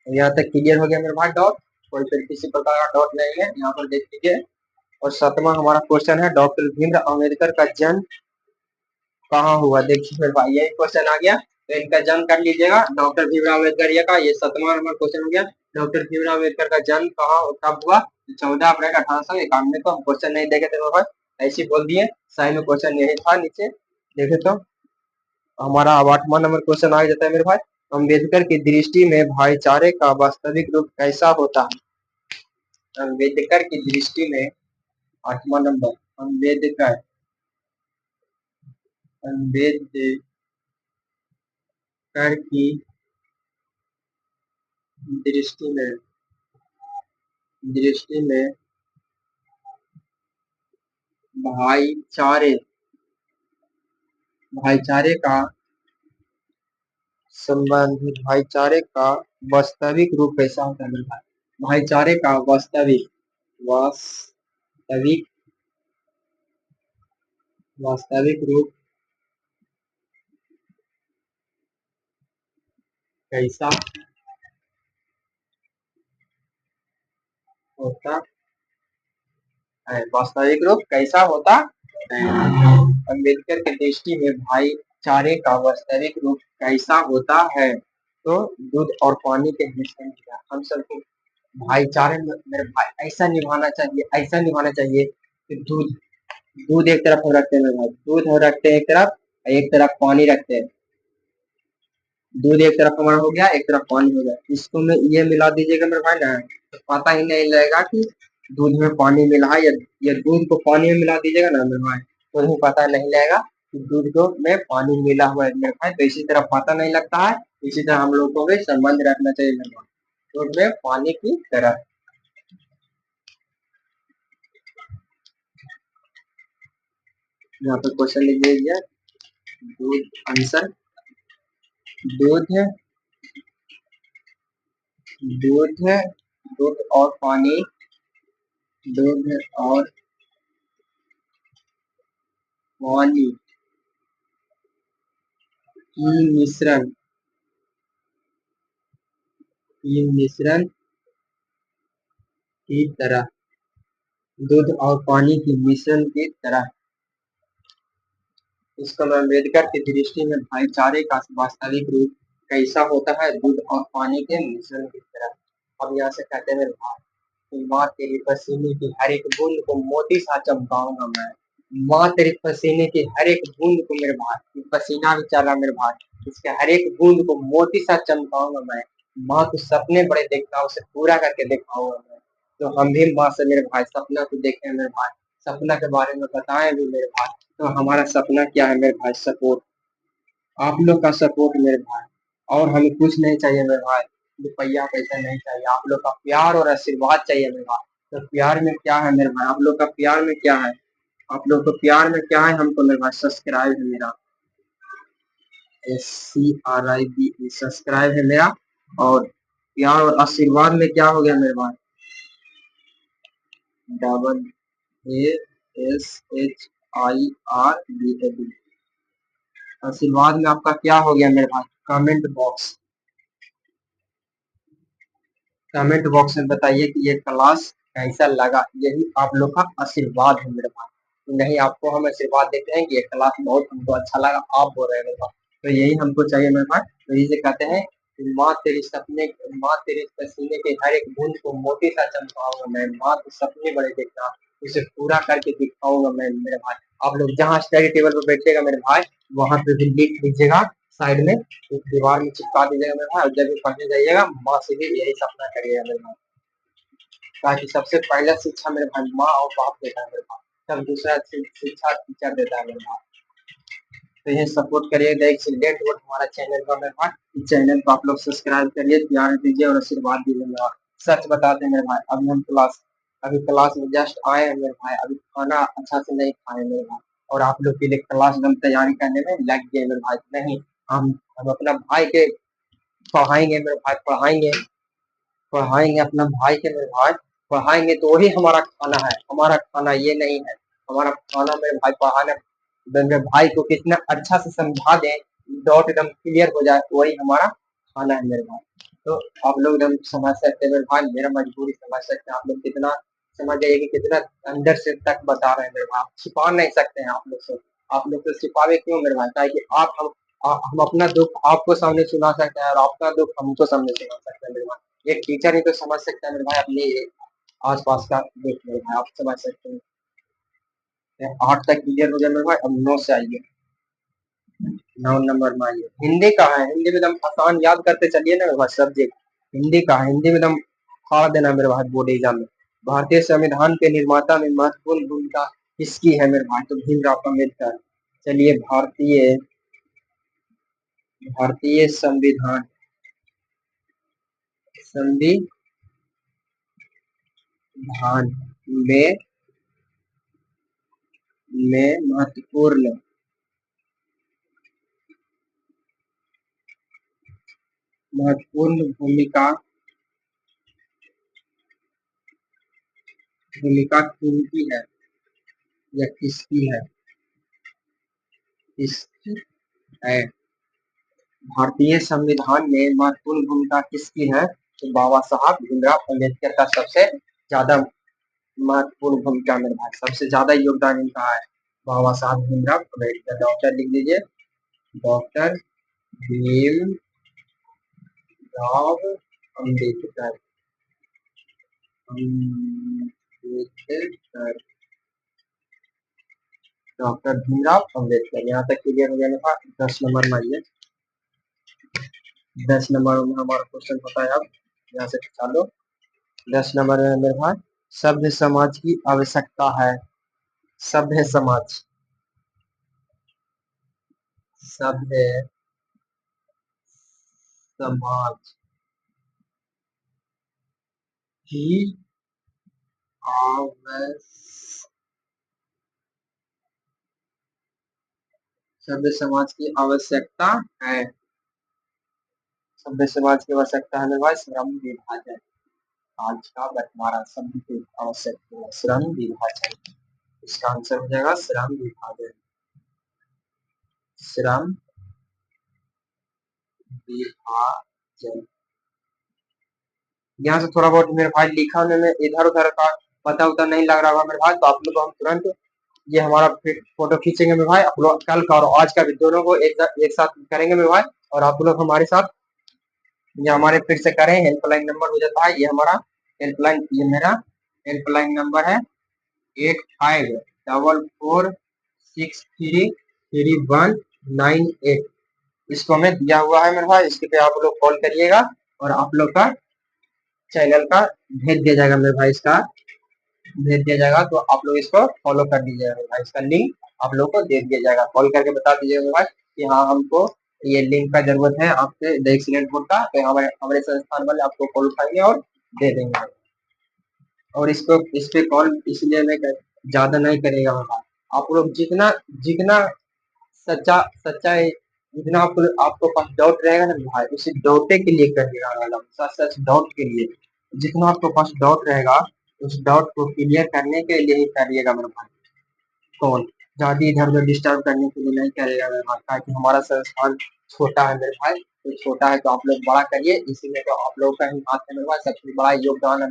A: तो यहाँ तक क्लियर हो गया मेरे भाई डाउट, कोई फिर किसी प्रकार का डाउट नहीं है, यहाँ पर देख लीजिए। और सातवां हमारा क्वेश्चन है, डॉक्टर भीमराव अम्बेडकर का जन्म कहाँ हुआ? देखिए मेरे भाई, यही क्वेश्चन आ गया, तो इनका जन्म कर लीजिएगा, डॉक्टर भीमराव अम्बेडकर का। ये सातवां नंबर क्वेश्चन हो गया, डॉक्टर भीमराव अम्बेडकर का जन्म कहाँ कब हुआ? 14 अप्रैल 1891 को। हम क्वेश्चन नहीं देखे थे मेरे भाई, ऐसे बोल दिए, सही में क्वेश्चन यही था, नीचे देखे तो। हमारा अब 8वां नंबर क्वेश्चन आ जाता है मेरे भाई, अम्बेडकर की दृष्टि में भाईचारे का वास्तविक रूप कैसा होता है? अम्बेडकर की दृष्टि में, 8वां नंबर, अम्बेडकर अम्बेडकर की दृष्टि में, दृष्टि में भाईचारे भाईचारे का संबंध, भाईचारे का वास्तविक रूप कैसा होता है मेरे भाई? भाईचारे का वास्तविक वास्तविक रूप कैसा होता है? वास्तविक रूप कैसा होता है? अम्बेडकर की दृष्टि में भाईचारे का वास्तविक रूप कैसा होता है? तो दूध और पानी के मिश्रण का हम सबको भाईचारे में मेरे भाई ऐसा निभाना चाहिए, ऐसा निभाना चाहिए कि दूध दूध एक तरफ हम रखते हैं मेरे भाई, दूध हम रखते हैं एक तरफ पानी रखते हैं। दूध एक तरफ हमारा हो गया, एक तरफ पानी हो गया, इसको में ये मिला दीजिएगा मेरे भाई ना, तो पता ही नहीं लगेगा कि दूध में पानी मिला है या दूध को पानी में मिला दीजिएगा ना मेरे भाई, तो ही पता नहीं लगेगा कि दूध को में पानी मिला हुआ है मेरे भाई। तो इसी तरह पता नहीं लगता है, इसी तरह हम लोग को भी संबंध रखना चाहिए मेरे भाई दूध में पानी की तरह। यहाँ पे क्वेश्चन लिख दीजिए, दूध आंसर, दूध है दूध है दूध और पानी, दूध और पानी की मिश्रण की तरह, दूध और पानी की मिश्रण की तरह। इसको अम्बेडकर की दृष्टि में भाईचारे का वास्तविक रूप कैसा होता है? दूध और पानी के मिश्रण की तरह। अब यहाँ से कहते हैं भाई, माँ तेरी पसीने की हर एक बूंद को मोती सा चमकाऊंगा मैं। माँ तेरी पसीने की हर एक बूंद को मेरे भाई, पसीना भी चल रहा मेरे भाई, इसके हर एक बूंद को मोती सा चमकाऊंगा मैं। माँ तो सपने बड़े देखता हूँ, उसे पूरा करके दिखाऊंगा मैं। तो हम भी माँ से मेरे भाई सपना तो देखे मेरे भाई, सपना के बारे में बताएं भी मेरे भाई। तो हमारा सपना क्या है मेरे भाई? सपोर्ट, आप लोग का सपोर्ट मेरे भाई, और हमें कुछ नहीं चाहिए मेरे भाई, रुपया पैसा नहीं चाहिए, आप लोग का प्यार और आशीर्वाद चाहिए मेरे भाई। तो प्यार में क्या है मेरे भाई? आप लोग का प्यार में क्या है? आप लोग को प्यार में क्या है? हमको मेरे भाई सब्सक्राइब है मेरा, SCRIB सब्सक्राइब है मेरा। और प्यार और आशीर्वाद में क्या हो गया मेरे भाई? ASHIRBAD। आशीर्वाद में आपका क्या हो गया मेरे भाई? कमेंट बॉक्स में बताइए कि ये क्लास कैसा लगा। यही आप लोग का आशीर्वाद है मेरे भाई, नहीं आपको हम आशीर्वाद देते हैं कि ये क्लास बहुत हमको अच्छा लगा, आप बोल रहे हैं मेरे भाई, तो यही हमको चाहिए मेरे भाई। तो यही से कहते हैं कि माँ तेरे पसीने के हर एक बूंद को मोती सा चमकाऊंगा मैं। माँ तो सपने बड़े देखता, उसे पूरा करके दिखाऊंगा मैं मेरे भाई। आप लोग जहाँ स्टडी टेबल पर बैठेगा मेरे भाई, वहां पे भी लिख लीजिएगा साइड में, एक दीवार में चिपका दीजिएगा मेरे भाई, और जब भी पढ़ने जाइएगा माँ से भी यही सपना करिएगा मेरे भाई। ताकि सबसे पहला शिक्षा मेरे भाई माँ और बाप देता है मेरे भाई, तब दूसरा शिक्षा टीचर देता है मेरे भाई। तो ये सपोर्ट करिएगा, एक सिलेक्ट वर्ड हमारा चैनल का मेरे भाई, चैनल को आप लोग सब्सक्राइब करिए, ध्यान दीजिए और आशीर्वाद दीजिए मेरे भाई। सच बताते हैं मेरे भाई, अभी क्लास में जस्ट आए हैं मेरे भाई, अभी खाना अच्छा से नहीं खाए मेरे भाई, और आप लोग के लिए क्लास एकदम तैयारी करने में लग गए मेरे भाई। नहीं, हम अपना भाई के पढ़ाएंगे मेरे भाई, पढ़ाएंगे अपना भाई के मेरे भाई, पढ़ाएंगे तो वही हमारा खाना है, हमारा खाना ये नहीं है। हमारा खाना मेरे भाई पढ़ाना, मेरे भाई को कितना अच्छा से समझा दें, डाउट एकदम क्लियर हो जाए, वही हमारा खाना है मेरे भाई। तो आप लोग एकदम समझ सकते हैं मेरे भाई, मेरा मजबूरी समझ सकते हैं आप लोग, कितना समझ जाइए कि कितना अंदर से तक बता रहे हैं मेरे भाई, छिपा नहीं सकते हैं आप लोग से। आप लोग तो छिपावे क्यों मेरे भाई? ताकि हम अपना दुख आपको सामने सुना सकते हैं, और आपका दुख हमको सामने सुना सकते हैं मेरे भाई। एक टीचर ही तो समझ सकता है मेरे भाई अपने आसपास का दुख मेरे भाई, आप समझ सकते हैं। 8 तक क्लियर हो गया मेरे भाई, अब 9 से आइए, 9 नंबर में आइए। हिंदी का है, हिंदी में एकदम आसान याद करते चलिए ना मेरे भाई, सब्जेक्ट हिंदी का है, हिंदी में एकदम फाड़ देना मेरे भाई बोर्ड एग्जाम में। भारतीय संविधान के निर्माता में महत्वपूर्ण भूमिका किसकी है मेरे भाई? तो भीमराव अम्बेडकर। चलिए, भारतीय संविधान संविधान में महत्वपूर्ण महत्वपूर्ण भूमिका किनकी है या किसकी है? किसकी है? भारतीय संविधान में महत्वपूर्ण भूमिका किसकी है? तो बाबा साहब भीमराव अम्बेडकर का सबसे ज्यादा महत्वपूर्ण भूमिका में है, सबसे ज्यादा योगदान इनका है। बाबा साहब भीमराव अम्बेडकर, डॉक्टर लिख लीजिए, डॉक्टर भीमराव अम्बेडकर। अम्बेडकर, डॉक्टर भीमराव अम्बेडकर। यहाँ तक क्लियर हो गया था। 10 नंबर में आइए, 10 नंबर में हमारा क्वेश्चन होता है। अब यहाँ से चालो 10 नंबर में मेरे भाई, सभ्य समाज की आवश्यकता है। सभ्य समाज, सभ्य समाज की सभ्य समाज की आवश्यकता है। सभ्य समाज की आवश्यकता है मेरे भाई श्रम विभाजन। आज का बंटवारा सभ्य की आवश्यकता है, श्रम विभाजन। इसका आंसर हो जाएगा श्रम विभाजन। श्रम विभाजन। यहाँ से थोड़ा बहुत मेरे भाई लिखा होने में इधर उधर का पता उता नहीं लग रहा होगा मेरे भाई, तो आप लोग को हम तुरंत ये हमारा फोटो खींचेंगे मेरे भाई। आप लोग कल का और आज का भी दोनों को एक साथ करेंगे मेरे भाई, और आप लोग हमारे साथ ये हमारे फिर से करें। हेल्पलाइन नंबर हो जाता है ये हमारा हेल्पलाइन, ये मेरा हेल्पलाइन नंबर है 8544633198। इसको हमें दिया हुआ है मेरे भाई, इसके पे आप लोग कॉल करिएगा और आप लोग का चैनल का भेज दिया जाएगा मेरे भाई, इसका भेज दिया जाएगा, तो आप लोग इसको फॉलो कर दीजिएगा मेरे भाई। इसका लिंक आप लोग को दे दिया जाएगा, कॉल करके बता दीजिएगा मेरे भाई कि हाँ हमको ये लिंक का जरूरत है आपसे द एक्सीलेंट बोर्ड का, तो हमारे हमारे संस्थान वाले आपको कॉल उठाएंगे और दे देंगे। और इसको इस पे कॉल इसलिए मैं ज्यादा नहीं करेगा मेरे भाई। आप लोग जितना जितना सच्चा सच्चा जितना आपको पास डाउट रहेगा ना भाई, उसी डाउटे के लिए करिएगा मैडम, सच सच डाउट के लिए। जितना आपको पास डाउट रहेगा उस डाउट को क्लियर करने के लिए ही करिएगा मेरे भाई कॉल। ज्यादा इधर उधर डिस्टर्ब करने के लिए नहीं करिएगा मेरे भाई, ताकि हमारा संस्थान छोटा है मेरे भाई, तो छोटा है तो आप लोग बड़ा करिए, इसीलिए तो आप लोग का ही हाथ है मेरे भाई। सबसे बड़ा योगदान है,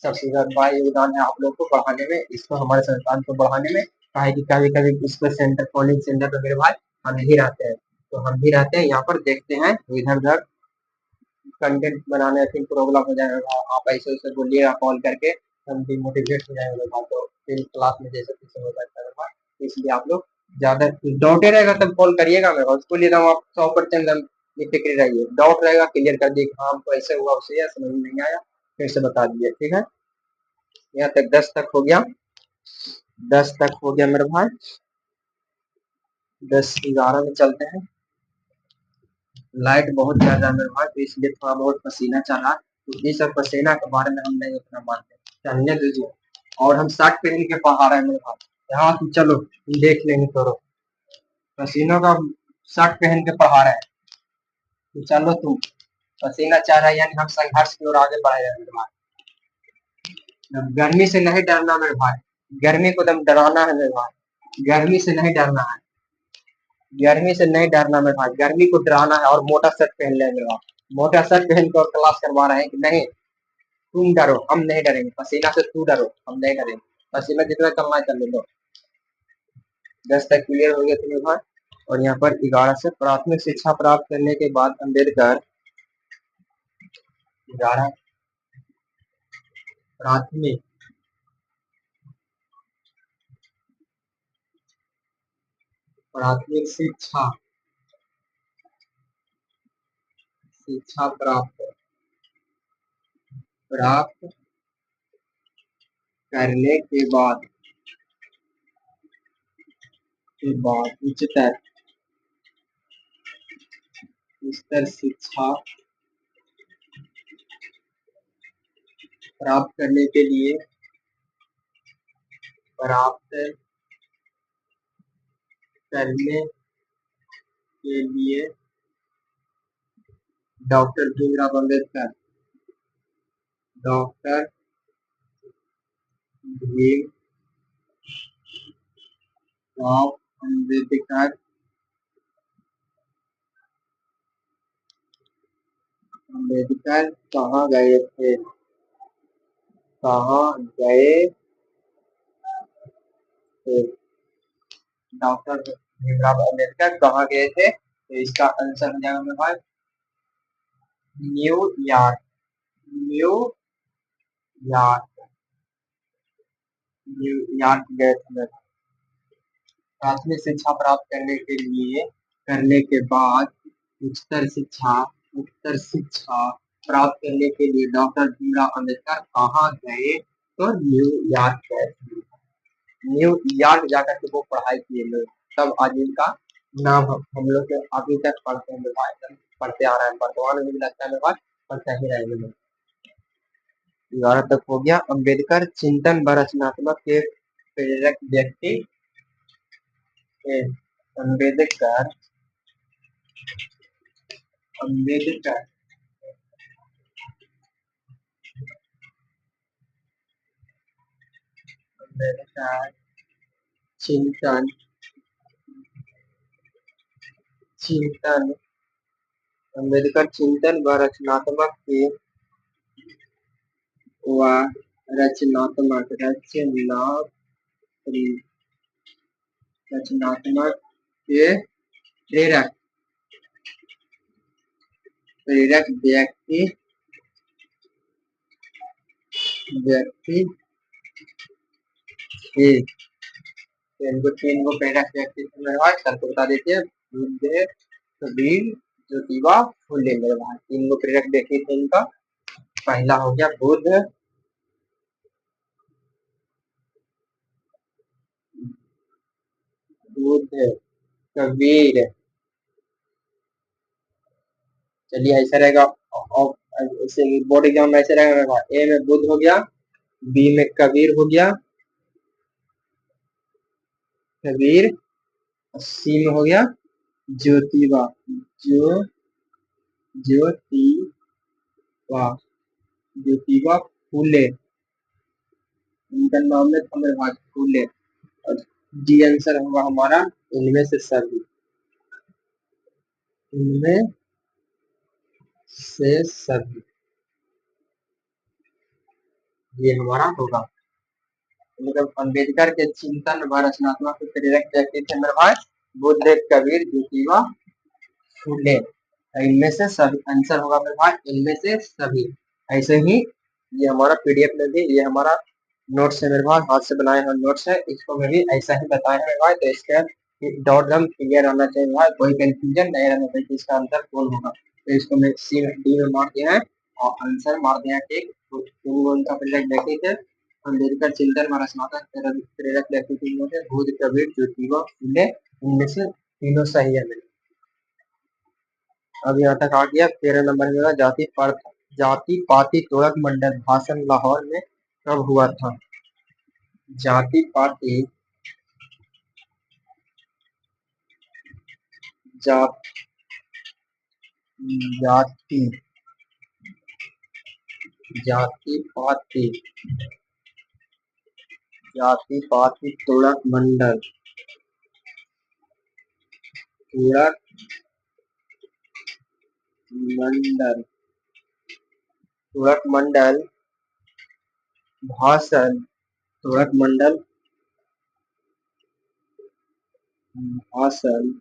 A: सबसे बड़ा योगदान है आप लोग को बढ़ाने में, इसको हमारे संस्थान को बढ़ाने में। काहे कि कभी कभी इस पर सेंटर कॉलिंग सेंटर पे मेरे भाई हम भी रहते हैं, तो हम भी रहते हैं यहाँ पर, देखते हैं इधर उधर कंटेंट बनाने में प्रॉब्लम हो जाएगा। आप ऐसे ऐसे बोलिएगा कॉल करके, हम भी मोटिवेट हो जाएंगे लोग, तो फिर क्लास में जैसे तैसे हो जाता है बात। तो इसलिए आप लोग ज्यादा डाउटे रहेगा तब कॉल करिएगा मेरे, उसको लिए आप 100% फिक्र रहिए। डाउट रहेगा क्लियर कर दिए, हाँ हमको ऐसे हुआ उसे समझ में नहीं आया, फिर से बता दिए, ठीक है। यहाँ तक 10 तक हो गया, 10 तक हो गया मेरे भाई। 10-11 में चलते हैं। लाइट बहुत ज्यादा है मेरे भाई, तो इसलिए थोड़ा बहुत पसीना चला, तो ये सब पसीना के बारे में हम नहीं उतना मानते, चलने दीजिए। और हम शर्ट पहन के पहाड़ है मेरे भाई, यहाँ तुम चलो तुम देख लेंगे तो पसीनों का शर्ट पहन के पहाड़ है, तो चलो तुम। पसीना चाह रहा है यानी हम संघर्ष की ओर आगे बढ़ रहे हैं मेरे भाई। गर्मी से नहीं डरना मेरे भाई, गर्मी को एकदम डराना है मेरे भाई, गर्मी से नहीं डरना है, गर्मी से नहीं डरना मेरे भाई, गर्मी को डराना है। और मोटा शर्ट पहन ले मेरे भाई, मोटा शर्ट पहन कर क्लास करवा रहे हैं कि नहीं, तुम डरो हम नहीं डरेंगे, पसीना से तू डरो हम नहीं डरेंगे, पसीना जितना चलना है चल लो। 10 तक क्लियर हो गया तुम्हें भाई। और यहाँ पर 11 से प्राथमिक शिक्षा प्राप्त करने के बाद अम्बेडकर 11 प्राथमिक प्राथमिक शिक्षा शिक्षा प्राप्त करने के बाद उच्चतर उच्चतर शिक्षा प्राप्त करने के लिए प्राप्त करने के लिए डॉक्टर भीमराव अम्बेडकर, डॉक्टर भीमराव अम्बेडकर अम्बेडकर कहाँ गए थे, कहाँ गए थे, डॉक्टर भीमराव अम्बेडकर कहाँ गए थे, तो इसका आंसर हो जाएगा मेरे भाई न्यूयॉर्क, न्यूयॉर्क, न्यूयॉर्क गए थे। प्राथमिक शिक्षा प्राप्त करने के बाद उच्चतर शिक्षा उच्चतर शिक्षा प्राप्त करने के लिए डॉक्टर भीमराव अम्बेडकर कहाँ गए, तो न्यूयॉर्क गए थे। न्यूयॉर्क जाकर के वो पढ़ाई किए लोग, तब आज इनका नाम हम लोग के अभी तक पढ़ते हैं, पढ़ते आ रहे हैं, वर्तमान में भी लगता है पढ़ते ही रहेंगे लोग। 11 तक हो गया। अम्बेडकर चिंतन व रचनात्मक के प्रेरक व्यक्ति थे। अम्बेडकर अम्बेडकर अम्बेडकर चिंतन चिंतन अम्बेडकर चिंतन व रचनात्मक के व रचनात्मक रचनात्मक के प्रेरक प्रेरक व्यक्ति थे। इनको तीन को प्रेरक व्यक्ति सर को बता देते हैं, बुद्ध, कबीर, ज्योतिबा फुले। मेरे भाई तीन को प्रेरक व्यक्ति थे इनका। पहला हो गया बुद्ध, कबीर, चलिए ऐसा रहेगा, ऐसे बोर्ड एग्जाम में ऐसे रहेगा, ए में बुद्ध हो गया, बी में कबीर हो गया, कबीर, सी में हो गया ज्योतिबा, ज्योतिबा फूले, इनका नाम है थमेरभाग फूले। और डी आंसर होगा हमारा इनमें से सभी, इनमें से सभी, ये हमारा होगा। मतलब अम्बेडकर के चिंतन व रचनात्मक प्रेरक व्यक्ति थे मेरे भाई बुद्ध, कबीर, ज्योतिबा फूले। इनमें से सभी आंसर होगा मेरे भाई, इनमें से सभी। ऐसे ही ये हमारा पीडीएफ में भी ये हमारा नोट्स है मेरे भाई, हाथ से बनाए हुए नोट्स है, इसको मैं भी ऐसा ही बताया है मेरे भाई। तो इसका डॉट गम क्लियर आना चाहिए भाई, कोई कंफ्यूजन नहीं रहना चाहिए इसका आंसर कौन होगा। तो इसको मैं सी में डी में मार दिया है और आंसर मार दिया ठीक। तो उनका प्रेरक व्यक्ति थे अम्बेडकर, चिंतन व रचनात्मक प्रेरक व्यक्ति थे बुद्ध, कबीर, ज्योतिबा फूले। इनमें से तीनों सही है मेरे। अब यहाँ तक आ गया। 13 नंबर में जाति पाति तोड़क मंडल भाषण लाहौर में कब हुआ था। जाति पाति जाति जाति पाति तोड़क मंडल तोड़क मंडल भाषण तोड़क मंडल भाषण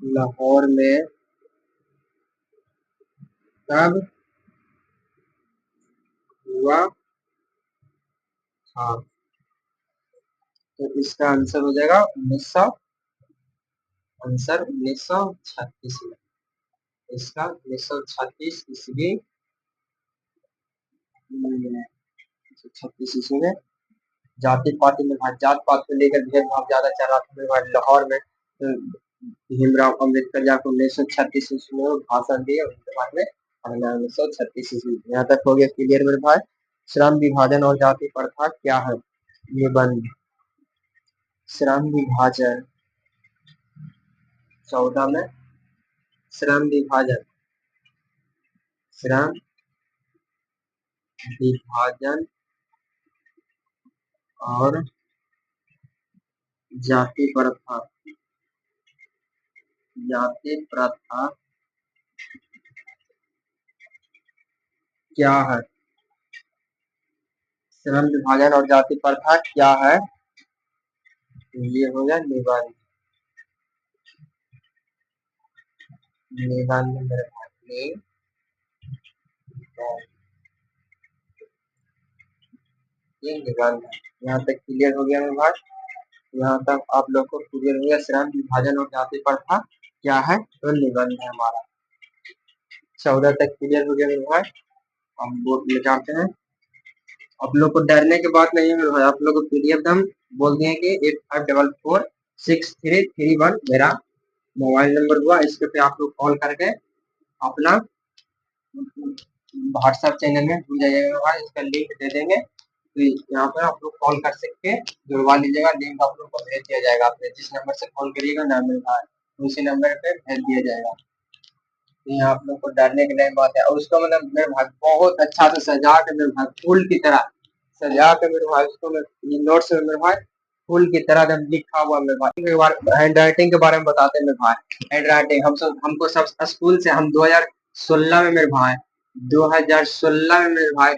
A: लाहौर में कब हुआ था। तो इसका आंसर हो जाएगा 1936 में। इसका 1936 ईस्वी 1936 ईस्वी में। जाति पाति में जात पात को लेकर भेदभाव ज्यादा चल रहा था लाहौर में। भीमराव अम्बेडकर जाकर 1936 ईस्वी में भाषण दिए, उसके बाद में 1936 ईस्वी। यहाँ तक हो गया क्लियर मेरे भाई। श्रम विभाजन और जाति प्रथा क्या है। निबंध श्रम विभाजन 14 में श्रम विभाजन, श्रम विभाजन और जाति प्रथा, जाति प्रथा क्या है? श्रम विभाजन और जाति प्रथा क्या है? ये हो गया निबंध। निबंध मेरे भाई, ये निबंध है। यहाँ तक क्लियर हो गया मेरे भाई? यहाँ तक आप लोग को क्लियर हो गया? श्रम विभाजन और जाति प्रथा क्या है? तो निबंध है हमारा। 14 तक क्लियर हो गया मेरे भाई? हम बोर्ड में जाते हैं। आप लोग को डरने की बात नहीं है मेरे भाई, आप लोग को पीडीएफ हम बोल दिए कि 85446331 मेरा मोबाइल नंबर हुआ। इसके पे आप लोग कॉल करके अपना व्हाट्सएप चैनल में जुड़ जाइएगा, इसका लिंक दे देंगे। तो यहाँ पर आप लोग कॉल कर सकते हैं, जुड़वा लीजिएगा। लिंक आप लोग को भेज दिया जाएगा। आपने जिस नंबर से कॉल करिएगा ना मेरे भाई, उसी नंबर पे भेज दिया जाएगा। यहाँ आप लोग को डरने की नहीं बात है। और उसको मतलब मेरे भाई बहुत अच्छा से सजा के मेरे भाई फूल की तरह सजा के मेरे भाई उसको नोट्स में मेरे भाई फूल की तरह एकदम लिखा हुआ मेरे भाई। हैंड राइटिंग के बारे में बताते हैं मेरे भाई। हैंड राइटिंग हमको सब स्कूल से हम 2016 में मेरे भाई 2016 में मेरे भाई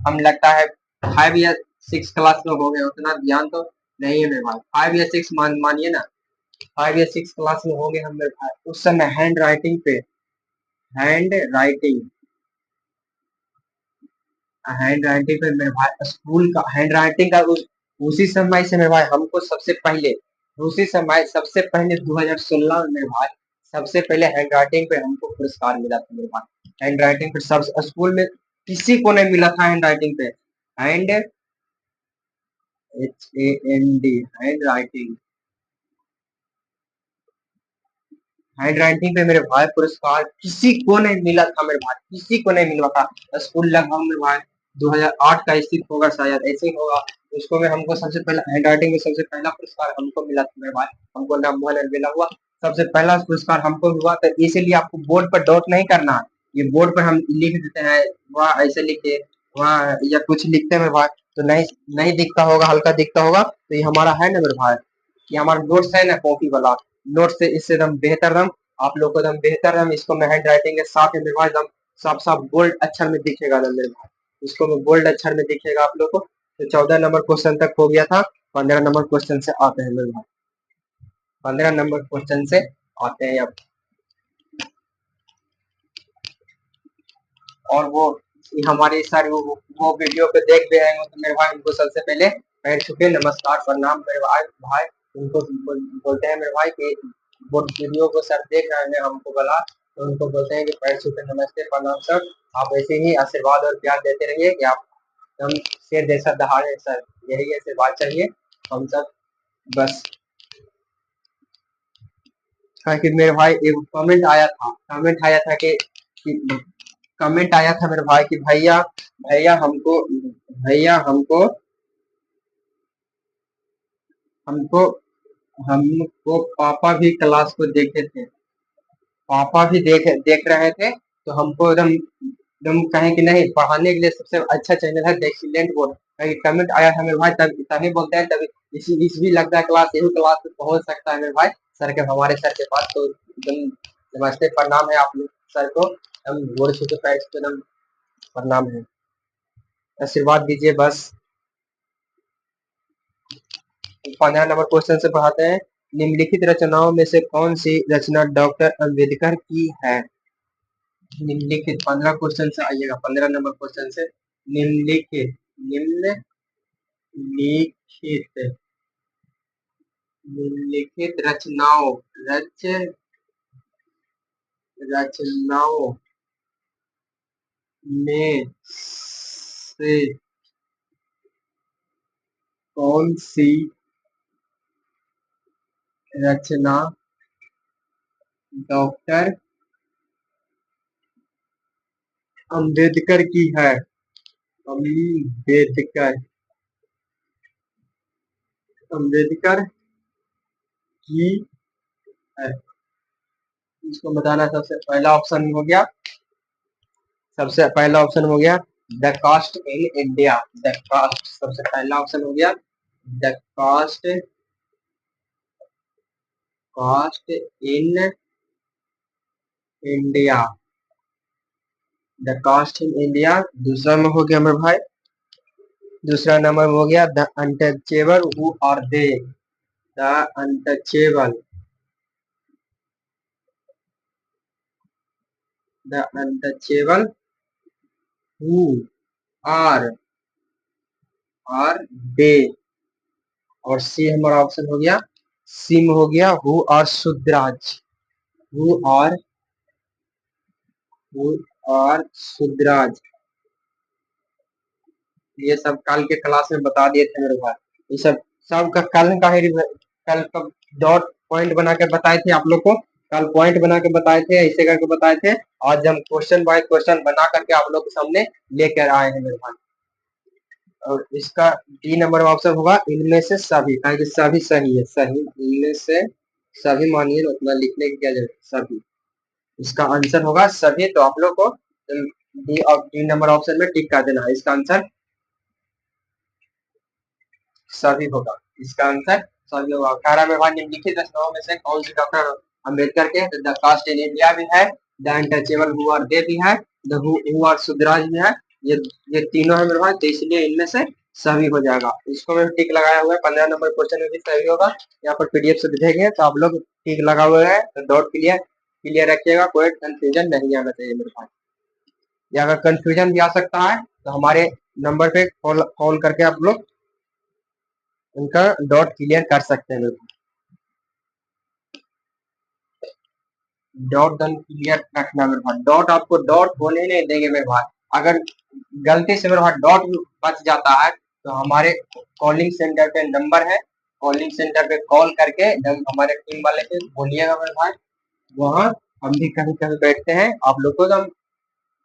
A: हम लगता है 5 या 6 क्लास में हो गए। उतना ध्यान तो नहीं है मेरे भाई। 5 या 6 मानिए ना, 5 या 6 क्लास में हो गए हम मेरे भाई। उस समय हैंड राइटिंग हैंड राइटिंग पे मेरे भाई स्कूल का हैंड राइटिंग का उसी समय से मेरे भाई हमको सबसे पहले उसी समय सबसे पहले 2016 में मेरे भाई सबसे पहले हैंड राइटिंग पे हमको पुरस्कार मिला था मेरे भाई। हैंड राइटिंग पे सब स्कूल में किसी को नहीं मिला था हैंड राइटिंग पे। Hand HAND hand writing hand writing पे मेरे भाई पुरस्कार किसी को नहीं मिला था मेरे भाई, किसी को नहीं मिला था। स्कूल लगभग मेरे भाई 2008 का स्थित होगा, शायद ऐसे ही होगा। उसको में हमको सबसे पहला हैंड राइटिंग में सबसे पहला पुरस्कार हमको मिला था मेरे भाई। हमको नाम मिला हुआ सबसे पहला पुरस्कार हमको हुआ। तो इसीलिए आपको बोर्ड पर डॉट नहीं करना। ये बोर्ड पर हम लिख देते हैं वहाँ ऐसे लिखे वहाँ या कुछ लिखते हैं मेरे भाई, तो नहीं नहीं दिखता होगा, हल्का दिखता होगा। तो ये हमारा है ना मेरे भाई, ये हमारा नोट्स है ना कॉपी वाला नोट से इससे एकदम बेहतर दम आप लोग को एकदम बेहतर दम इसको मैं हैंड राइटिंग के साथ में मेरे भाई एकदम साफ साफ बोल्ड अक्षर में दिखेगा दम मेरे भाई। इसको मैं बोल्ड अक्षर में दिखेगा आप लोग को। तो 14 नंबर क्वेश्चन तक हो गया था। 15 नंबर क्वेश्चन से आते हैं मेरे भाई। 15 नंबर क्वेश्चन से आते हैं अब। और वो हमारे सारे वो वीडियो पे देख भी रहे हो तो मेरे भाई उनको सबसे पहले पैर छुके नमस्कार प्रणाम मेरे भाई भाई उनको बोलते हैं मेरे भाई कि वो वीडियो को सर देख रहे हैं हमको बोला, तो उनको बोलते हैं कि पैर छुके नमस्ते प्रणाम सर। आप ऐसे ही आशीर्वाद और प्यार देते रहिए कि आप हम शेर जैसा दहाड़े सर, यही आशीर्वाद चाहिए हम सब बस। कि मेरे भाई एक कमेंट आया था कि कमेंट आया था मेरे भाई कि भैया भैया हमको हमको हमको पापा भी क्लास को देखे थे, पापा भी देख रहे थे। तो हमको एकदम एकदम कहें कि नहीं पढ़ाने के लिए सबसे अच्छा चैनल है द एक्सीलेंट बोर्ड। कमेंट आया था मेरे भाई, तभी बोलते हैं तभी इसी भी लगता है क्लास यही क्लास में पहुंच सकता है मेरे भाई सर के हमारे सर के पास। तो एकदम नमस्ते प्रणाम है आप लोग सर को, हम गोड़ छू के पैर छू के एकदम प्रणाम है, आशीर्वाद दीजिए बस। 15 नंबर क्वेश्चन से पढ़ाते हैं। निम्नलिखित रचनाओं में से कौन सी रचना डॉक्टर अंबेडकर की है? निम्नलिखित 15 क्वेश्चन से आइएगा। 15 नंबर क्वेश्चन से निम्नलिखित निम्नलिखित निम्नलिखित रचनाओं में से कौन सी रचना डॉक्टर अंबेडकर की है? अंबेडकर अंबेडकर की है। इसको बताना सबसे पहला ऑप्शन हो गया, सबसे पहला ऑप्शन हो गया the caste in India, the caste सबसे पहला ऑप्शन हो गया the caste, caste in India, the caste in India. दूसरा में हो गया मेरे भाई, दूसरा नंबर हो गया the untouchable who are they, the untouchable, the untouchable who are are they. और सी हमारा ऑप्शन हो गया, सी में हो गया who are Shudras, who are, who are Shudras. ये सब कल के क्लास में बता दिए थे मेरे भाई, ये सब सबका कल का ही कल का डॉट पॉइंट बना के बताए थे आप लोग को, कल पॉइंट बना के बताए थे, ऐसे करके बताए थे। आज हम क्वेश्चन बाय क्वेश्चन बना करके आप लोग के सामने लेकर आए हैं मेरे भाई। और इसका डी नंबर ऑप्शन होगा इनमें से सभी, कहेंगे सभी सही है, सही इनमें से सभी, मानिए उतना लिखने की क्या जरूरत, सभी इसका आंसर होगा सभी। तो आप लोग को डी और डी नंबर ऑप्शन में टिक कर देना है, इसका आंसर सभी होगा, इसका आंसर सभी होगा। 18 में निम्नलिखित रचनाओं में से कौन सी डॉक्टर अम्बेडकर के द कास्ट इन इंडिया भी है, the untouchable who are they भी है, द हु आर सुधराज भी है, ये ये तीनों है मेरे भाई, तो इसलिए इनमें से सभी हो जाएगा। इसको मैं टिक लगाया हुआ है, 15 नंबर क्वेश्चन में भी सही होगा। यहाँ पर पीडीएफ से दिखेंगे तो आप लोग टिक लगा हुआ है तो डॉट क्लियर क्लियर रखिएगा, कोई कंफ्यूजन नहीं आना चाहिए मेरे भाई। या अगर कंफ्यूजन भी आ सकता है तो हमारे नंबर पे कॉल करके आप लोग उनका डॉट क्लियर कर सकते हैं। डॉट डन क्लियर रखना मेरे भाई, डॉट आपको डॉट होने नहीं देंगे मेरे भाई। अगर गलती से मेरे भाई डॉट बच जाता है तो हमारे कॉलिंग सेंटर पे नंबर है, कॉलिंग सेंटर पे कॉल करके हमारे टीम वाले से बोलिएगा मेरे भाई, वहाँ हम भी कभी कभी बैठते हैं, आप लोग को हम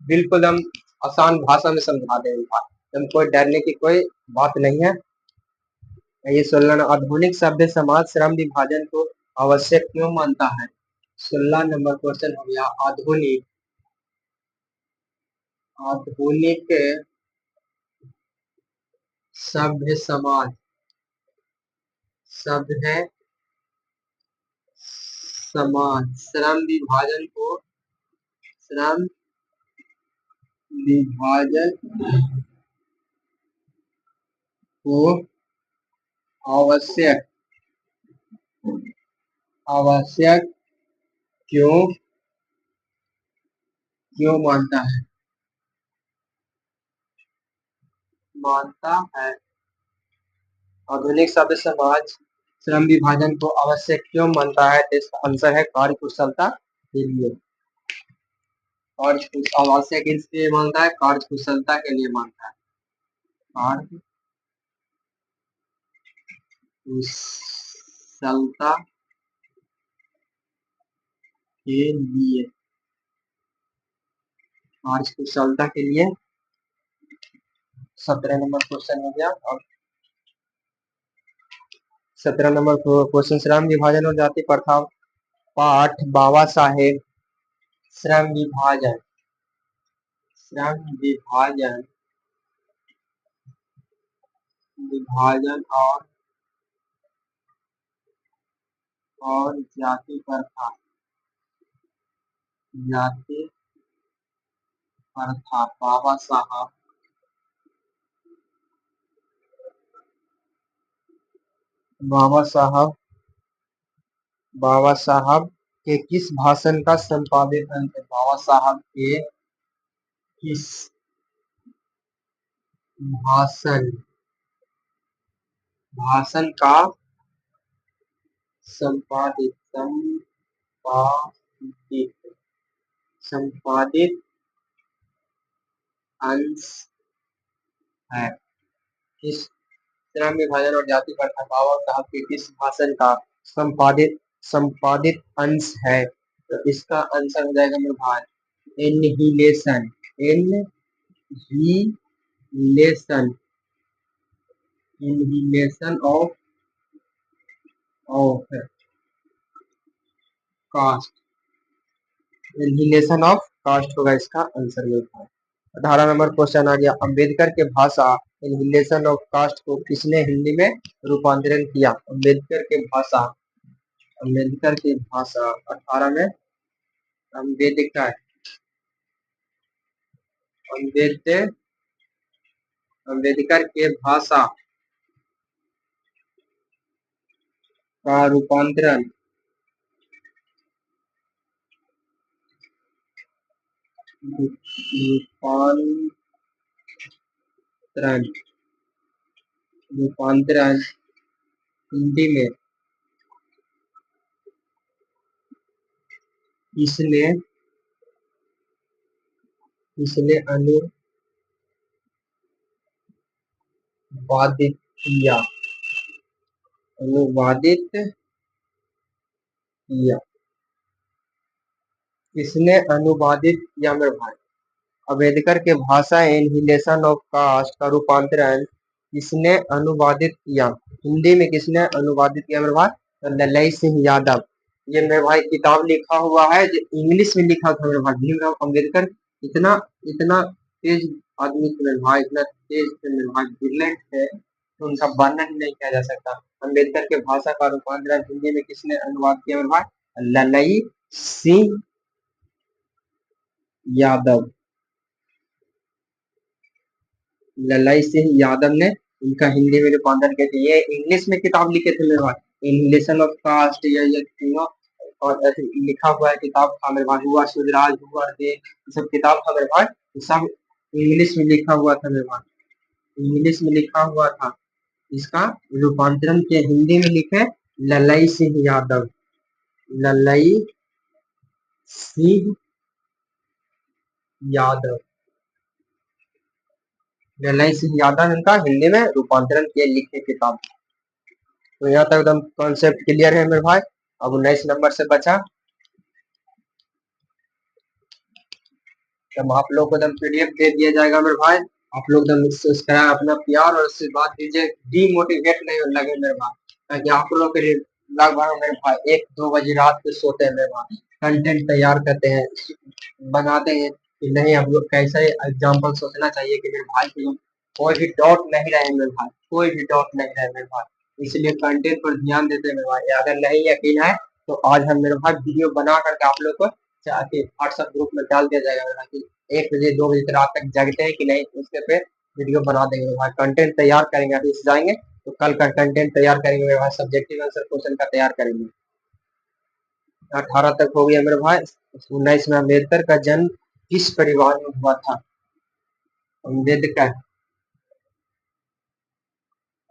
A: बिल्कुल हम आसान भाषा में समझा देंगे भाई, हम कोई डरने की कोई बात नहीं है। ये 16 आधुनिक सभ्य समाज श्रम विभाजन को आवश्यक क्यों मानता है। 16 नंबर क्वेश्चन हो गया, आधुनिक, आधुनिक सभ्य समाज, सभ्य समाज श्रम विभाजन को, श्रम विभाजन को आवश्यक, आवश्यक क्यों क्यों मानता है, मानता है। आधुनिक सभ्य समाज श्रम विभाजन को आवश्यक क्यों मानता है, तो इसका आंसर है कार्य कुशलता के लिए। और आवश्यक इसलिए मानता है, कार्य कुशलता के लिए मानता है, कार्य कुशलता के लिए, कार्य कुशलता के लिए। 17 नंबर क्वेश्चन हो गया। और 17 नंबर क्वेश्चन, श्रम विभाजन और जाति प्रथा पाठ बाबा साहेब, श्रम विभाजन, श्रम विभाजन, विभाजन और जाति प्रथा, जाति प्रथा बाबा साहब, बाबा साहब, बाबा साहब के किस भाषण का संपादन है, बाबा साहब के किस भाषण, भाषण का संपादित, संपादित, संपादित अंश है। किस श्रम विभाजन और जाति प्रथा बाबा साहब के किस भाषण का संपादित संपादित अंश है, तो इसका आंसर हो जाएगा मेरे भाई annihilation, annihilation, annihilation of caste, elimination of caste होगा इसका आंसर में भाई। 18 नंबर क्वेश्चन आ गया, अम्बेडकर के भाषा एलिमिनेशन ऑफ कास्ट को किसने हिंदी में रूपांतरण किया? अम्बेडकर के भाषा, अम्बेडकर की भाषा 18 में अम्बेडकर अम्बेडकर अम्बेडकर के भाषा का रूपांतरण रूपांतरण रूपांतरण हिंदी में किसने किसने अनुवादित किया? अनुवादित किया, किसने अनुवादित किया मेरे भाई? अम्बेडकर के भाषा एनहिलेशन ऑफ कास्ट का रूपांतरण किसने अनुवादित किया? हिंदी में किसने अनुवादित किया मेरे भाई? तो ललई सिंह यादव। ये मेरे भाई किताब लिखा हुआ है जो इंग्लिश में लिखा था मेरे भाई। भीमराव अम्बेडकर इतना इतना तेज आदमी थे मेरे भाई, इतना तेज थे मेरे भाई, ब्रिलियंट थे, तो उनका वर्णन नहीं किया जा सकता। अम्बेडकर के भाषा का रूपांतरण हिंदी में किसने अनुवाद किया मेरे भाई? ललई सिंह यादव। ललाई सिंह यादव ने इनका हिंदी में रूपांतरण किया था। ये इंग्लिश में किताब लिखे थे मेरे भाई, इनहिलेशन ऑफ कास्ट, ये तीनों और ऐसे लिखा हुआ है किताब था मेरे भाई। हुआ सुधराज, हुआ दे, ये सब किताब था मेरे भाई, ये सब इंग्लिश में लिखा हुआ था मेरे भाई, इंग्लिश में लिखा हुआ था। इसका रूपांतरण के हिंदी में लिखे ललई सिंह यादव, ललई सिंह यादव, ललई सिंह यादव इनका हिंदी में रूपांतरण के लिखे किताब। तो यहाँ तक एकदम कॉन्सेप्ट क्लियर है मेरे भाई। अब 19 नंबर से बचा, तब आप लोग को एकदम पीडीएफ दे दिया जाएगा मेरे भाई। आप लोग एकदम सब्सक्राइब, अपना प्यार और आशीर्वाद दीजिए, डीमोटिवेट नहीं लगे मेरे भाई, ताकि आप लोग के लिए लगभग मेरे भाई 1-2 बजे रात को सोते हैं मेरे भाई, कंटेंट तैयार करते हैं, बनाते हैं कि नहीं। हम लोग कैसे एग्जाम्पल सोचना चाहिए कि मेरे भाई को कोई भी डाउट नहीं रहे मेरे भाई, कोई भी डाउट नहीं रहे मेरे भाई, इसलिए कंटेंट पर ध्यान देते हैं मेरे भाई। अगर नहीं यकीन है तो आज हम मेरे भाई वीडियो बना करके आप लोग को जाके व्हाट्सएप ग्रुप में डाल दिया जाएगा मेरे भाई, 1 बजे 2 बजे तक रात तक जगते हैं कि नहीं, उसके पे वीडियो बना देंगे मेरे भाई, कंटेंट तैयार करेंगे। अभी से जाएंगे तो कल का कंटेंट तैयार करेंगे मेरे भाई, सब्जेक्टिव आंसर क्वेश्चन का तैयार करेंगे। 18 तक हो गया मेरे भाई। 19 में अम्बेडकर का जन्म किस परिवार में हुआ था? अम्बेडकर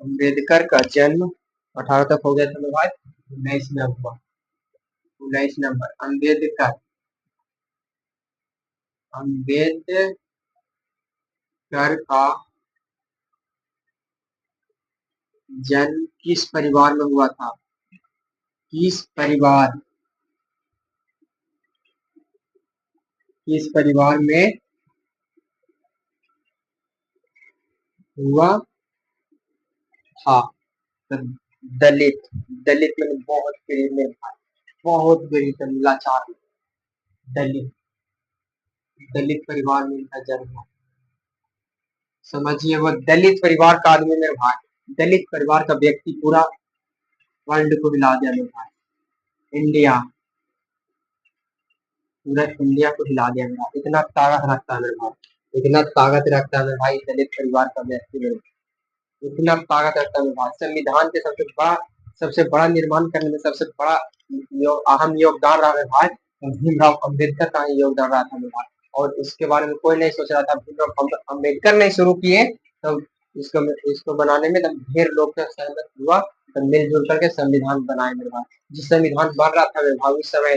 A: अम्बेडकर का जन्म 18 तक हो गया था मेरे भाई, 19 में हुआ। 19 नंबर, अम्बेडकर अम्बेडकर का जन्म किस परिवार में हुआ था? किस परिवार किस परिवार में हुआ था? तो दलित, दलित में बहुत गरीब में भाई, बहुत गरीब लाचार, दलित, दलित परिवार में इनका जन्म हुआ। समझिए, वो दलित परिवार का आदमी मेरे भाई, दलित परिवार का व्यक्ति पूरा वर्ल्ड को हिला दिया मेरे भाई, इंडिया, पूरा इंडिया को हिला दिया मेरा। इतना ताकत रखता है मेरे भाई, इतना ताकत रखता है मेरे भाई दलित परिवार का व्यक्ति मेरे, इतना ताकत रखता है मेरे भाई। संविधान के सबसे बड़ा निर्माण करने में सबसे बड़ा अहम योगदान रहा मेरे भाई, भीमराव अम्बेडकर का ही योगदान रहा था मेरे भाई। और इसके बारे में कोई नहीं सोच रहा था, भीमराव अम्बेडकर ने शुरू किए तो इसको इसको बनाने में तब ढेर लोग का सहमत हुआ, तब मिलजुल करके संविधान बनाए मेरे भाई। जिस संविधान बन रहा था मेरे भाई उस समय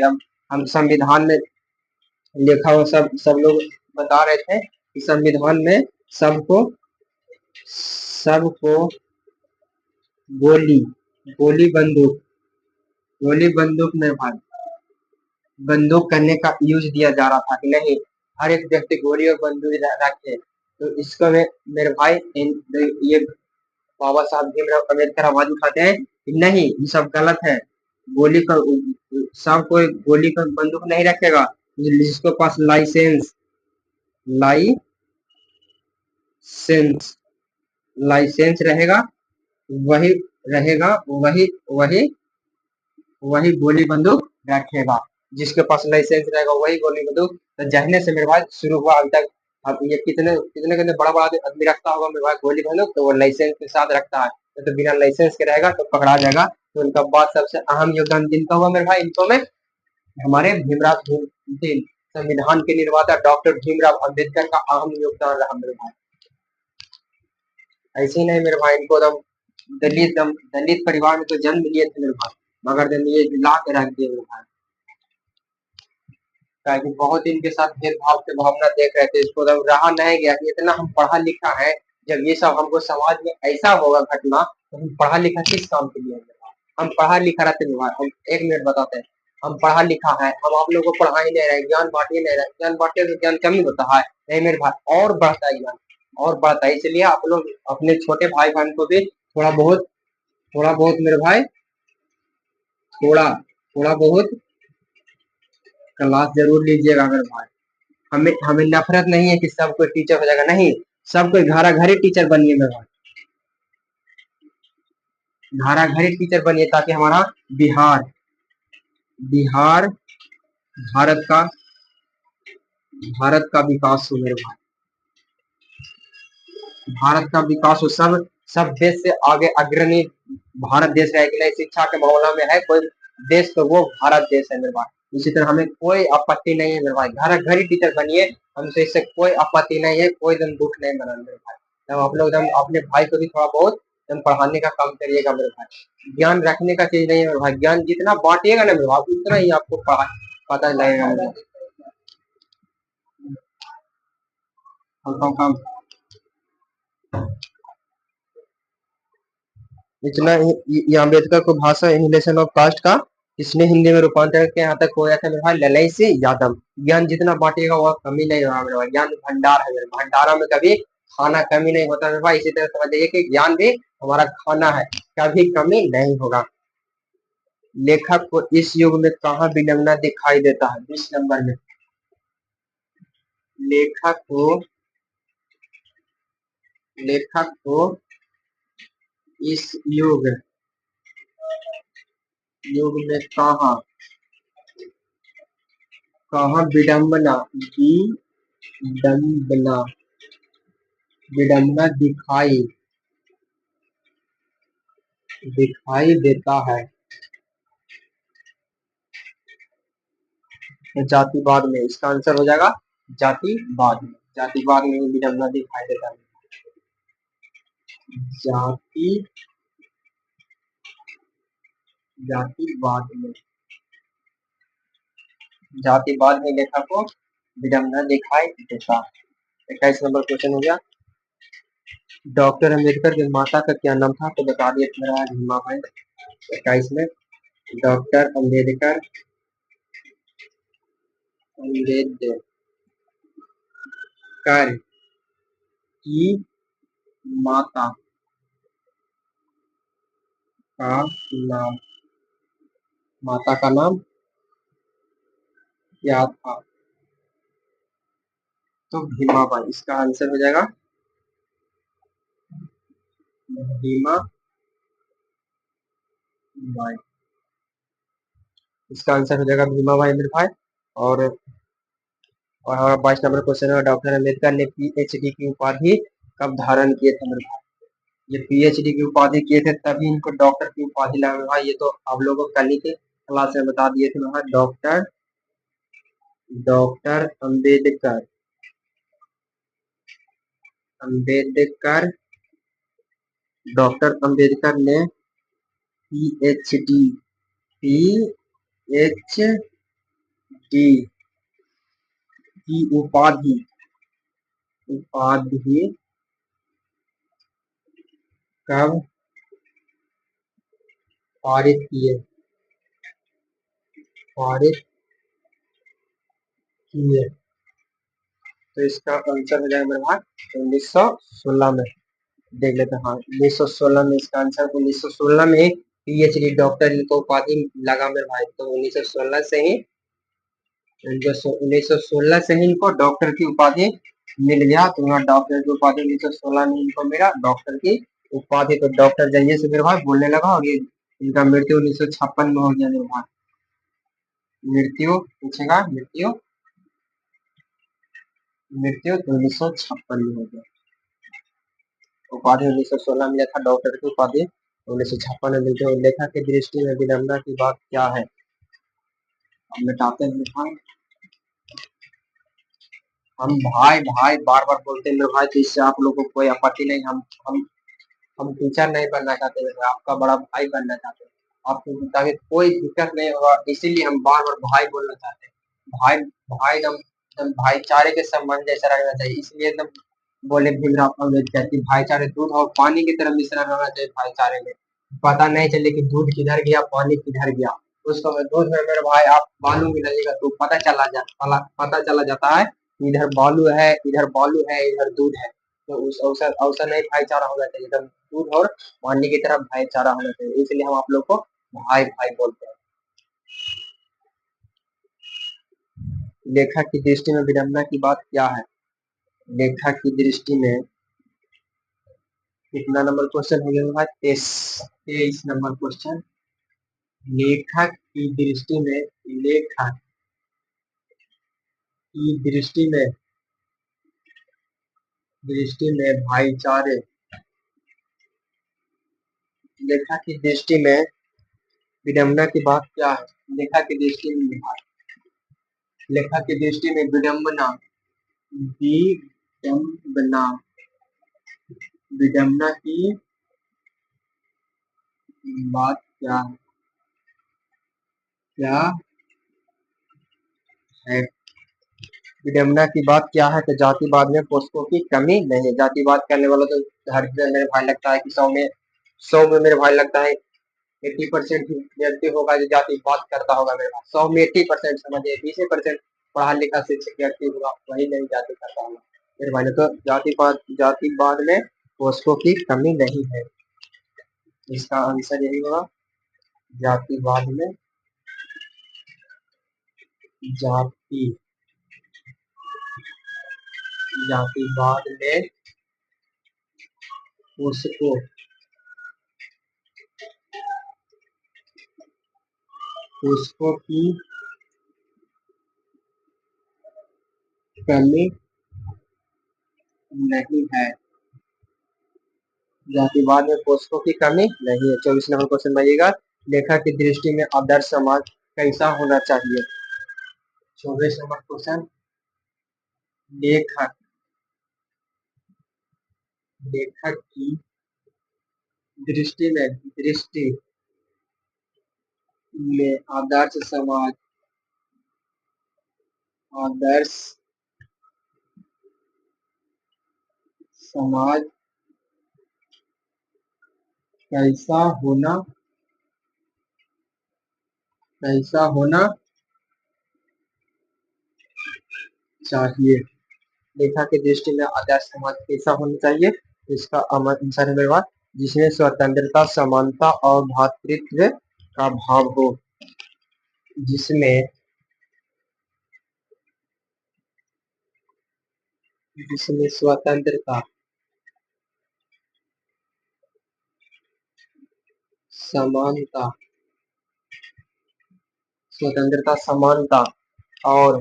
A: हम संविधान में लिखा हुआ सब लोग बता रहे थे कि संविधान में सबको सबको गोली गोली बंदूक गोली बंदूक में भाई बंदूक करने का यूज दिया जा रहा था कि नहीं, हर एक व्यक्ति गोली और बंदूक रखे। तो इसको में मेरे भाई ये बाबा साहब भीमराव अम्बेडकर आवाज उठाते हैं कि नहीं, ये सब गलत है, गोली का सब कोई गोली का बंदूक नहीं रखेगा, जिसके पास लाइसेंस लाइसेंस रहेगा, वही रहेगा, वही वही वही गोली बंदूक रखेगा। जिसके पास लाइसेंस रहेगा वही गोली बंदूक। तो जहने से मेरे भाई शुरू हुआ अभी तक। अब ये कितने कितने कितने बड़ा बड़ा आदमी रखता होगा मेरे भाई गोली बंदूक, तो वो लाइसेंस के साथ रखता है। तो बिना लाइसेंस के रहेगा तो पकड़ा जाएगा। तो उनका बात सबसे अहम योगदान जिनका हुआ मेरे भाई इनको में, हमारे संविधान के निर्माता डॉक्टर भीमराव अम्बेडकर का अहम योगदान रहा मेरे भाई। ऐसे ही नहीं मेरे भाई, इनको दलित परिवार में तो जन्म लिए थे मेरे भाई, मगर जब ये ला के रख दिए मेरे भाई। ताकि बहुत इनके साथ भेदभाव के भावना देख रहे थे, इसको जब रहा नहीं गया कि इतना हम पढ़ा लिखा है, जब ये सब हमको समाज में ऐसा होगा घटना, तो हम पढ़ा लिखा किस काम के लिए? हम पढ़ा लिखा रहते हैं, हम 1 मिनट बताते हैं। हम पढ़ा लिखा है, हम आप लोगों को पढ़ा ही नहीं रहे, ज्ञान बांट ही नहीं रहे। ज्ञान बांटे तो ज्ञान कमी होता है नहीं मेरे भाई, और बढ़ता है ज्ञान, और बढ़ता है। इसलिए आप लोग अपने छोटे भाई बहन को भी थोड़ा बहुत मेरे भाई, थोड़ा बहुत क्लास जरूर लीजिएगा मेरे भाई। हमें हमें नफरत नहीं है कि सब कोई टीचर हो जाएगा, नहीं। सब कोई घरा घरी टीचर बनिए मेरे भाई, घरा घरी टीचर बनिए, ताकि हमारा बिहार बिहार भारत का विकास हो मेरे भाई। भारत का विकास हो, सब देश से आगे अग्रणी भारत देश है कि नहीं शिक्षा के मामला में है कोई देश, तो वो भारत देश है मेरे भाई। इसी तरह हमें कोई आपत्ति नहीं है मेरे भाई, घर घर ही टीचर बनिए, हमसे इससे कोई आपत्ति नहीं है, कोई दम दुख नहीं मना मेरे भाई। तब आप लोग एकदम अपने भाई को भी थोड़ा बहुत एकदम पढ़ाने का काम करिएगा मेरे भाई। ज्ञान रखने का चीज नहीं है मेरे भाई, ज्ञान जितना बांटिएगा ना मेरे भाई उतना ही आपको पता लगेगा मेरे भाई। इतना ये अम्बेडकर को भाषा इनहिलेशन ऑफ कास्ट का इसने हिंदी में रूपांतरण के यहाँ तक हो गया था मेरे भाई ललई से यादव। ज्ञान जितना बांटेगा वह कमी नहीं होगा मेरे भाई, ज्ञान भंडार है मेरे भंडारा में कभी खाना कमी नहीं होता मेरे भाई। इसी तरह समझिए कि ज्ञान भी हमारा खाना है, कभी कमी नहीं होगा। लेखक को इस युग में कहाँ विडंबना दिखाई देता है? 20 नंबर में लेखक को इस युग में कहाँ विडंबना विडंबना दिखाई देता है? तो जातिवाद में इसका आंसर हो जाएगा, जातिवाद में विडंबना दिखाई देता है। जातिवाद में लेखक को विडंबना दिखाई देता है। 21 नंबर क्वेश्चन हो गया। डॉक्टर अम्बेडकर के माता का क्या नाम था? तो बता दिए मेरा भीमा भाई। 21 में डॉक्टर अम्बेडकर की माता का नाम क्या था? तो भीमा बाई। इसका आंसर हो जाएगा भीमा बाई। इसका आंसर हो जाएगा भीमा बाई मेरे भाई। और 22 नंबर क्वेश्चन है, डॉक्टर अम्बेडकर ने पीएचडी की उपाधि कब धारण किए थे मेरे भाई? ये पीएचडी की उपाधि किए थे तभी इनको डॉक्टर की उपाधि लगा मेरे भाई। ये तो आप लोगों को कल ही के क्लास में बता दिए थे मेरे भाई। डॉक्टर अम्बेडकर ने पीएचडी की उपाधि कब पारित किए? तो इसका आंसर हो जाएगा मेरे भाई 1916 में। देख लेते हैं, हाँ 1916 में इसका आंसर। 1916 में पीएचडी डॉक्टर इनको उपाधि लगा मेरे भाई, तो 1916 से ही 1916 से ही इनको डॉक्टर की उपाधि मिल गया। तो यहाँ डॉक्टर की उपाधि 1916 में इनको मिला, डॉक्टर की उपाधि। तो डॉक्टर जहिये से मेरे भाई बोलने लगा, और ये इनका मृत्यु 1956 में हो गया मेरे भाई। मृत्यु पूछेगा, मृत्यु मृत्यु 1956 में हो गया। उपाधि 1916 में लिखा, डॉक्टर की उपाधि 1956 में मिलती है। लेखक की दृष्टि में विडंबना की बात क्या है? अब मिटाते हैं भाई। हम भाई भाई बार बार बोलते हैं मेरे भाई, तो इससे आप लोगों को कोई आपत्ति नहीं। हम टीचर नहीं बनना चाहते, आपका बड़ा भाई बनना चाहते हैं। आपको ताकि कोई दिक्कत नहीं होगा, इसीलिए हम बार बार भाई बोलना चाहते हैं। भाई भाई एकदम एकदम भाईचारे के संबंध जैसा रहना चाहिए, इसलिए एकदम बोले भीमराव अम्बेडकर की भाईचारे दूध और पानी की तरह मिश्रण होना चाहिए भाईचारे में। पता नहीं चले कि दूध किधर गया, पानी किधर गया। उसको मैं दूध में मेरे भाई आप बालू मिलाइएगा तो पता चला जाता है, इधर बालू है, इधर बालू है, इधर दूध है। तो उस अवसर अवसर नहीं, भाईचारा होना चाहिए एकदम दूध और पानी की तरफ भाईचारा होना चाहिए, इसलिए हम आप लोग को भाई भाई बोलते हैं। लेखक की दृष्टि में विडंबना की बात क्या है? लेखक की दृष्टि में कितना नंबर क्वेश्चन हो गया भाई? 23 नंबर क्वेश्चन। लेखक की दृष्टि में, लेखक की दृष्टि में भाईचारे, लेखक की दृष्टि में विडंबना की बात क्या है? लेखक की दृष्टि में, लेखक की दृष्टि में विडंबना, विडंबना विडंबना की बात क्या है? क्या है? विडंबना की बात क्या है? तो जातिवाद में पोषकों की कमी नहीं है। जातिवाद करने वाला तो हर मेरे भाई लगता है कि 100 में मेरे भाई लगता है 80% व्यक्ति होगा जो जातिवाद करता होगा मेरे भाई। 100 में 80% समझिए, 20% पढ़ा लिखा शिक्षित व्यक्ति होगा, वही नहीं जाति करता होगा मेरे भाई ने। तो जातिवाद में पोषकों की कमी नहीं है, इसका आंसर यही होगा। जातिवाद में, जाति जातिवाद में पोषकों पोषकों की कमी नहीं है। जातिवाद में पोषकों की कमी नहीं है। 24 नंबर क्वेश्चन बताइएगा, लेखक की दृष्टि में आदर्श समाज कैसा होना चाहिए? 24 नंबर क्वेश्चन। लेखक लेखक की दृष्टि में आदर्श समाज कैसा होना चाहिए? लेखक की दृष्टि में आदर्श समाज कैसा होना चाहिए? इसका आंसर है मेरे पास, जिसमें स्वतंत्रता, समानता और भ्रातृत्व का भाव हो। जिसमें जिसमें समानता स्वतंत्रता, समानता और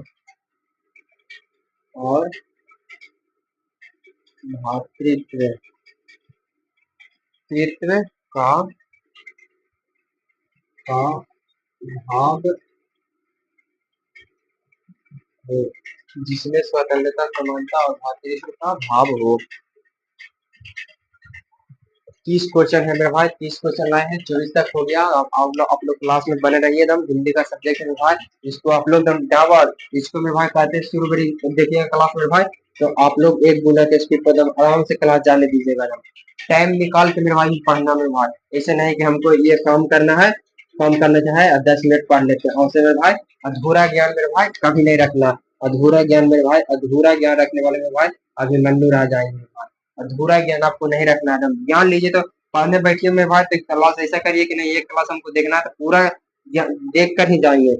A: भ्रातृत्व तृत्व का भाव हो। जिसमें स्वतंत्रता, समानता और भ्रातृत्व का भाव हो। 30 क्वेश्चन है मेरे भाई, 30 क्वेश्चन लाए हैं, 24 तक हो गया। अब आप लोग क्लास में बने रहिए एकदम। हिंदी का सब्जेक्ट है मेरे भाई, इसको आप लोग एकदम डाबर, इसको मेरे भाई कहते हैं शुरू बड़ी देखिएगा क्लास मेरे भाई। तो आप लोग एक गुना के स्पीड पर एकदम आराम से क्लास जाने दीजिएगा एकदम। टाइम निकाल के मेरे भाई पढ़ना मेरे भाई, ऐसे नहीं कि हमको ये काम करना है, काम करना चाहे और 10 मिनट पढ़ लेते हैं ऐसे मेरे भाई। अधूरा ज्ञान मेरे भाई कभी नहीं रखना। अधूरा ज्ञान मेरे भाई, अधूरा ज्ञान रखने वाले मेरे भाई अभिमन्यु रह जाएंगे मेरे भाई। अधूरा ज्ञान आपको नहीं रखना है, ज्ञान लीजिए। तो पढ़ने बैठिए मेरे भाई, तो क्लास ऐसा करिए कि नहीं, एक क्लास हमको देखना है तो पूरा देख कर ही जाइए।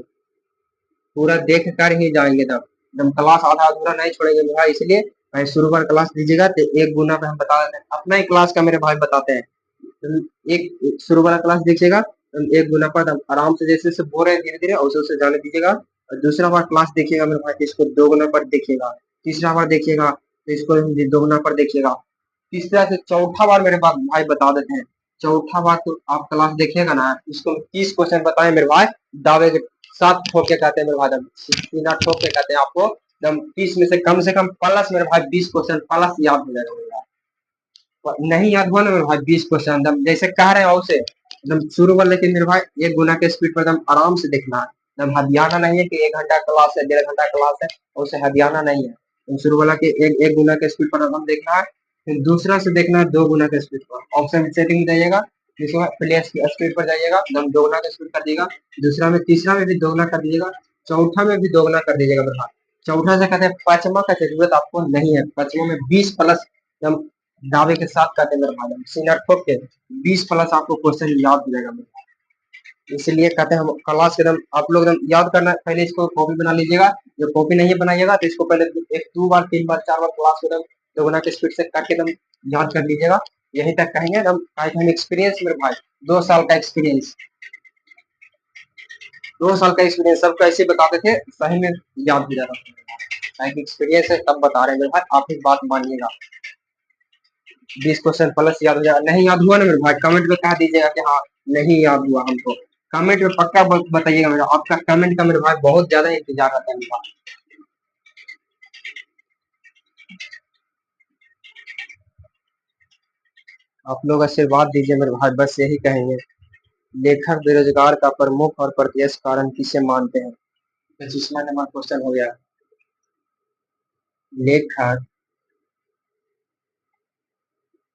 A: पूरा देख कर ही जाएंगे तब एकदम क्लास आधा अधूरा नहीं छोड़ेंगे मेरे भाई। इसलिए भाई शुरू बार क्लास दीजिएगा तो एक गुना पे हम बता देते हैं, अपना ही क्लास का मेरे भाई बताते हैं। एक शुरू वाला क्लास देखिएगा, एक गुना पर आराम से जैसे जैसे बोल रहे हैं धीरे धीरे उसे उसे जाने दीजिएगा। और दूसरा बार क्लास देखिएगा मेरे भाई तो इसको दो गुना पर देखिएगा। तीसरा बार देखिएगा तो इसको दो गुना पर देखिएगा। तीसरा से चौथा बार मेरे भाई बता देते हैं। चौथा बार तो आप क्लास देखिएगा ना, इसको 30 क्वेश्चन बताए मेरे भाई, दावे के साथ ठोक के कहते हैं मेरे भाई, एकदम सीना ठोक के कहते हैं आपको एकदम 30 में से कम प्लस मेरे भाई 20 क्वेश्चन प्लस याद हो जाएगा मेरे भाई। नहीं याद हुआ ना मेरे भाई 20 क्वेश्चन एकदम जैसे कह रहे हो उसे एकदम शुरू वाले के मेरे भाई एक गुना के स्पीड पर एकदम आराम से देखना है। एकदम हदियाना नहीं है कि 1 घंटा क्लास है 1.5 घंटा क्लास है और उसे हदियाना नहीं है। एकदम शुरू वाला के एक गुना के स्पीड पर एकदम देखना है। फिर दूसरा से देखना है 2 गुना के स्पीड पर, ऑप्शन सेटिंग जाइएगा, जिसमें प्लेस की स्पीड पर जाइएगा एकदम 2 गुना के स्पीड कर दीजिएगा। दूसरा में तीसरा में भी 2 गुना कर दीजिएगा। चौथा में भी 2 गुना कर दीजिएगा मेरे भाई। चौथा से कहते हैं पांचवा का जरूरत आपको नहीं है, पांचवा में 20 प्लस एकदम दावे के साथ कहते हैं मेरे भाई, सीना ठोक के 20 प्लस आपको क्वेश्चन याद हो जाएगा मेरे भाई। इसलिए कहते हैं हम क्लास के एकदम आप लोग एकदम याद करना, पहले इसको कॉपी बना लीजिएगा। जो कॉपी नहीं बनाइएगा तो इसको पहले एक 2 बार 3 बार 4 बार क्लास को एकदम 2 गुना के स्पीड से करके एकदम याद कर लीजिएगा। यहीं तक कहेंगे एकदम एक्सपीरियंस मेरे भाई, 2 साल का एक्सपीरियंस, 2 साल का एक्सपीरियंस सबको ऐसे बताते थे सही में याद हो जाता था। एक्सपीरियंस है तब बता रहे हैं मेरे भाई, आप इस बात मानिएगा। 20 क्वेश्चन प्लस याद हो जाएगा। नहीं याद हुआ ना मेरे भाई कमेंट में कह दीजिएगा कि हाँ नहीं याद हुआ हमको। कमेंट में पक्का बताइएगा मेरा, आपका कमेंट का मेरे भाई बहुत ज्यादा इंतजार रहता है मेरा। आप लोग आशीर्वाद दीजिए मेरे भाई, बस यही कहेंगे। लेखक बेरोजगार का प्रमुख और प्रत्यक्ष कारण किसे मानते हैं? 25वां नंबर क्वेश्चन हो गया। लेखक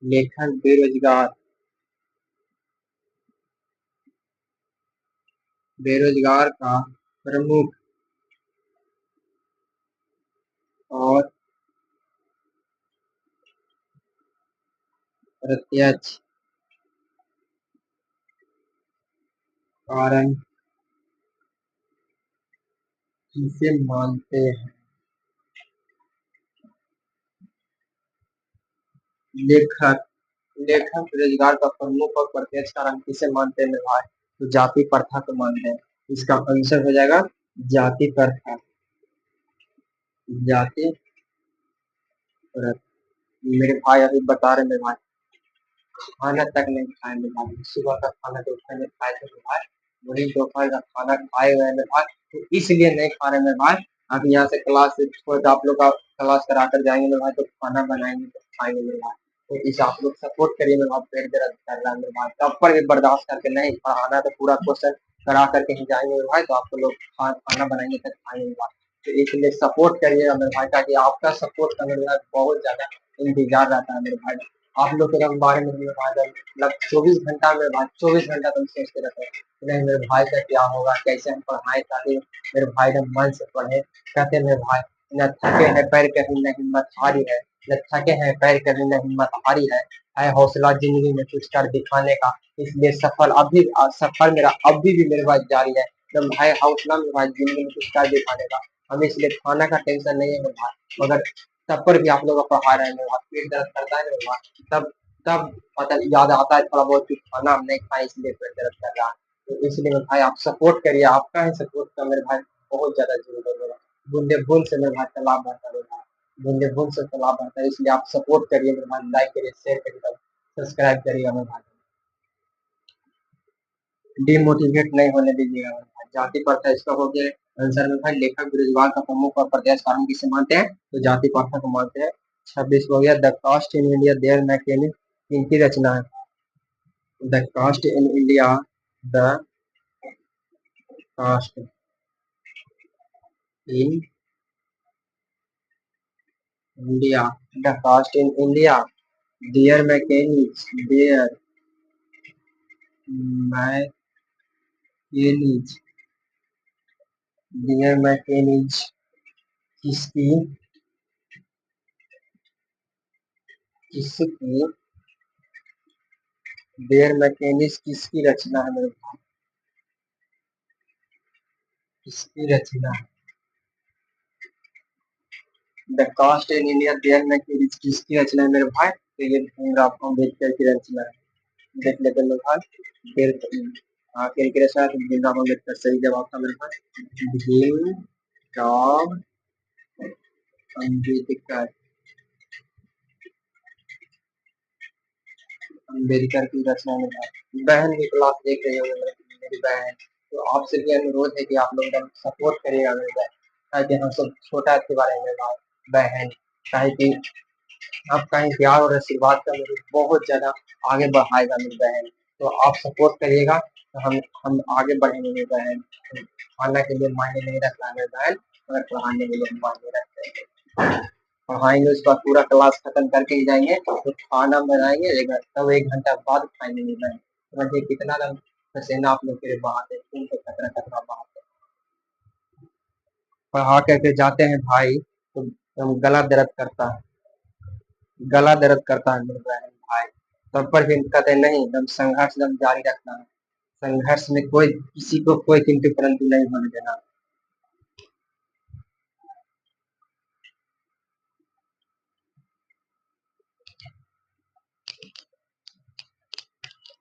A: लेखक बेरोजगार का प्रमुख और प्रत्यक्ष कारण किसे मानते हैं? लेखक लेखक बेरोजगार का प्रमुख और प्रत्यक्ष कारण किसे मानते हैं मेरे भाई? तो जाति प्रथा को मानते हैं। इसका आंसर हो जाएगा जाति प्रथा। जाति प्रथा। मेरे भाई अभी बता रहे मेरे भाई, खाना तक नहीं खाए मेरे भाई, सुबह का खाना दोपहर में खाए थे मेरे भाई, वही दोपहर का खाना खाए हुए हैं मेरे भाई, तो इसलिए नहीं खा रहे मेरे भाई। अभी यहाँ से क्लास छोड़ के आप लोग का क्लास करा कर जाएंगे मेरे भाई, तो खाना बनाएंगे तो खाएंगे मेरे भाई। तो इसे आप लोग सपोर्ट करिए मेरे भाई, पेट दर्द कर रहा है मेरे भाई, तब पर भी बर्दाश्त करके नहीं पढ़ाना तो पूरा क्वेश्चन करा करके ही जाएंगे मेरे भाई, तो आपको लोग खाना बनाएंगे तो खाएंगे मेरे भाई। तो इसलिए सपोर्ट करिएगा मेरे भाई, ताकि आपका सपोर्ट का मेरे भाई बहुत ज्यादा इंतजार रहता है मेरे भाई। आप लोग के बारे में मेरे भाई मतलब 24 घंटा मेरे भाई, 24 घंटा तुम सोचते रहते हैं कि नहीं मेरे भाई का क्या होगा, कैसे हम पढ़ाए ताकि मेरे भाई का मन से पढ़े। कहते मेरे भाई, न थके हैं पैर कभी न हिम्मत हारी है, न थके हैं पैर कभी न हिम्मत हारी है हौसला जिंदगी में कुछ कर दिखाने का, इसलिए सफर मेरा अभी भी मेरे भाई जारी है। तो भाई हौसला मेरे भाई जिंदगी में कुछ कर दिखाने का, हमें इसलिए खाना का टेंशन नहीं है मेरे भाई। मगर तब पर भी आप लोग को पढ़ा रहे हैं मेरे भाई, पेट दर्द करता है मेरे भाई, तब तब मतलब याद आता है थोड़ा बहुत कि खाना हम नहीं खाए इसलिए पेट दर्द कर रहा है। तो इसलिए मेरे भाई आप सपोर्ट करिए, आपका ही सपोर्ट का मेरे भाई बहुत ज्यादा जरूरत है मेरा। बूंदे बूंद से मेरे भाई तालाब भरता है मेरे भाई, बूंदे बूंद से तालाब भरता है, इसलिए आप सपोर्ट करिए मेरे भाई, लाइक करिए शेयर करिए सब्सक्राइब करिएगा मेरे भाई। डिमोटिवेट नहीं होने दीजिएगा मेरे भाई। जाति प्रथा इसका हो गया आंसर में भाई। लेखक बेरोजगार का प्रमुख और प्रत्यक्ष कारण किसे मानते हैं? तो जाति प्रथा को मानते हैं। 26 हो गया। The caste in India their mechanic किनकी रचना है? The caste in India the caste in India the caste in India their mechanics mechanism their mechanism किसकी किसकी देयर मैकेनिज किसकी रचना है मेरे भाई? इसकी रचना, the caste in India there में किसकी रचना है मेरे भाई? तो ये भीमराव अम्बेडकर की रचना है। देख लेते हैं मेरे भाई। फिर किनकी रचना है? तो भीमराव अम्बेडकर सही जवाब था मेरे भाई। भीमराव अम्बेडकर, अम्बेडकर की रचना में था। बहन की क्लास देख रही होगी मेरी बहन, तो आपसे भी अनुरोध है कि आप लोग एकदम सपोर्ट करिएगा मेरी बहन, ताकि हम सब छोटा के बारे में बहन, ताकि कि आपका ही प्यार और आशीर्वाद का मुझे बहुत ज्यादा आगे बढ़ाएगा मेरी बहन। तो आप सपोर्ट करिएगा तो हम आगे बढ़ेंगे मेरी बहन। खाना के लिए मायने नहीं रखना है मेरी बहन, मगर पढ़ाने के लिए मायने रखते हैं। पढ़ाएंगे उसके बाद पूरा क्लास खत्म करके ही जाएंगे, तो खाना बनाएंगे तब 1 घंटा बाद खाएंगे नहीं बनाएंगे। समझिए कितना दम पसीना आप लोग के बहाते हैं, खून से खतरा खतरा बहाते हैं। पढ़ा करके जाते हैं भाई तो एकदम गला दर्द करता है, गला दर्द करता है मेरे बहन भाई। तब पर भी कहते हैं नहीं, एकदम संघर्ष एकदम जारी रखना है। संघर्ष में कोई किसी को कोई किंतु परंतु नहीं होने देना।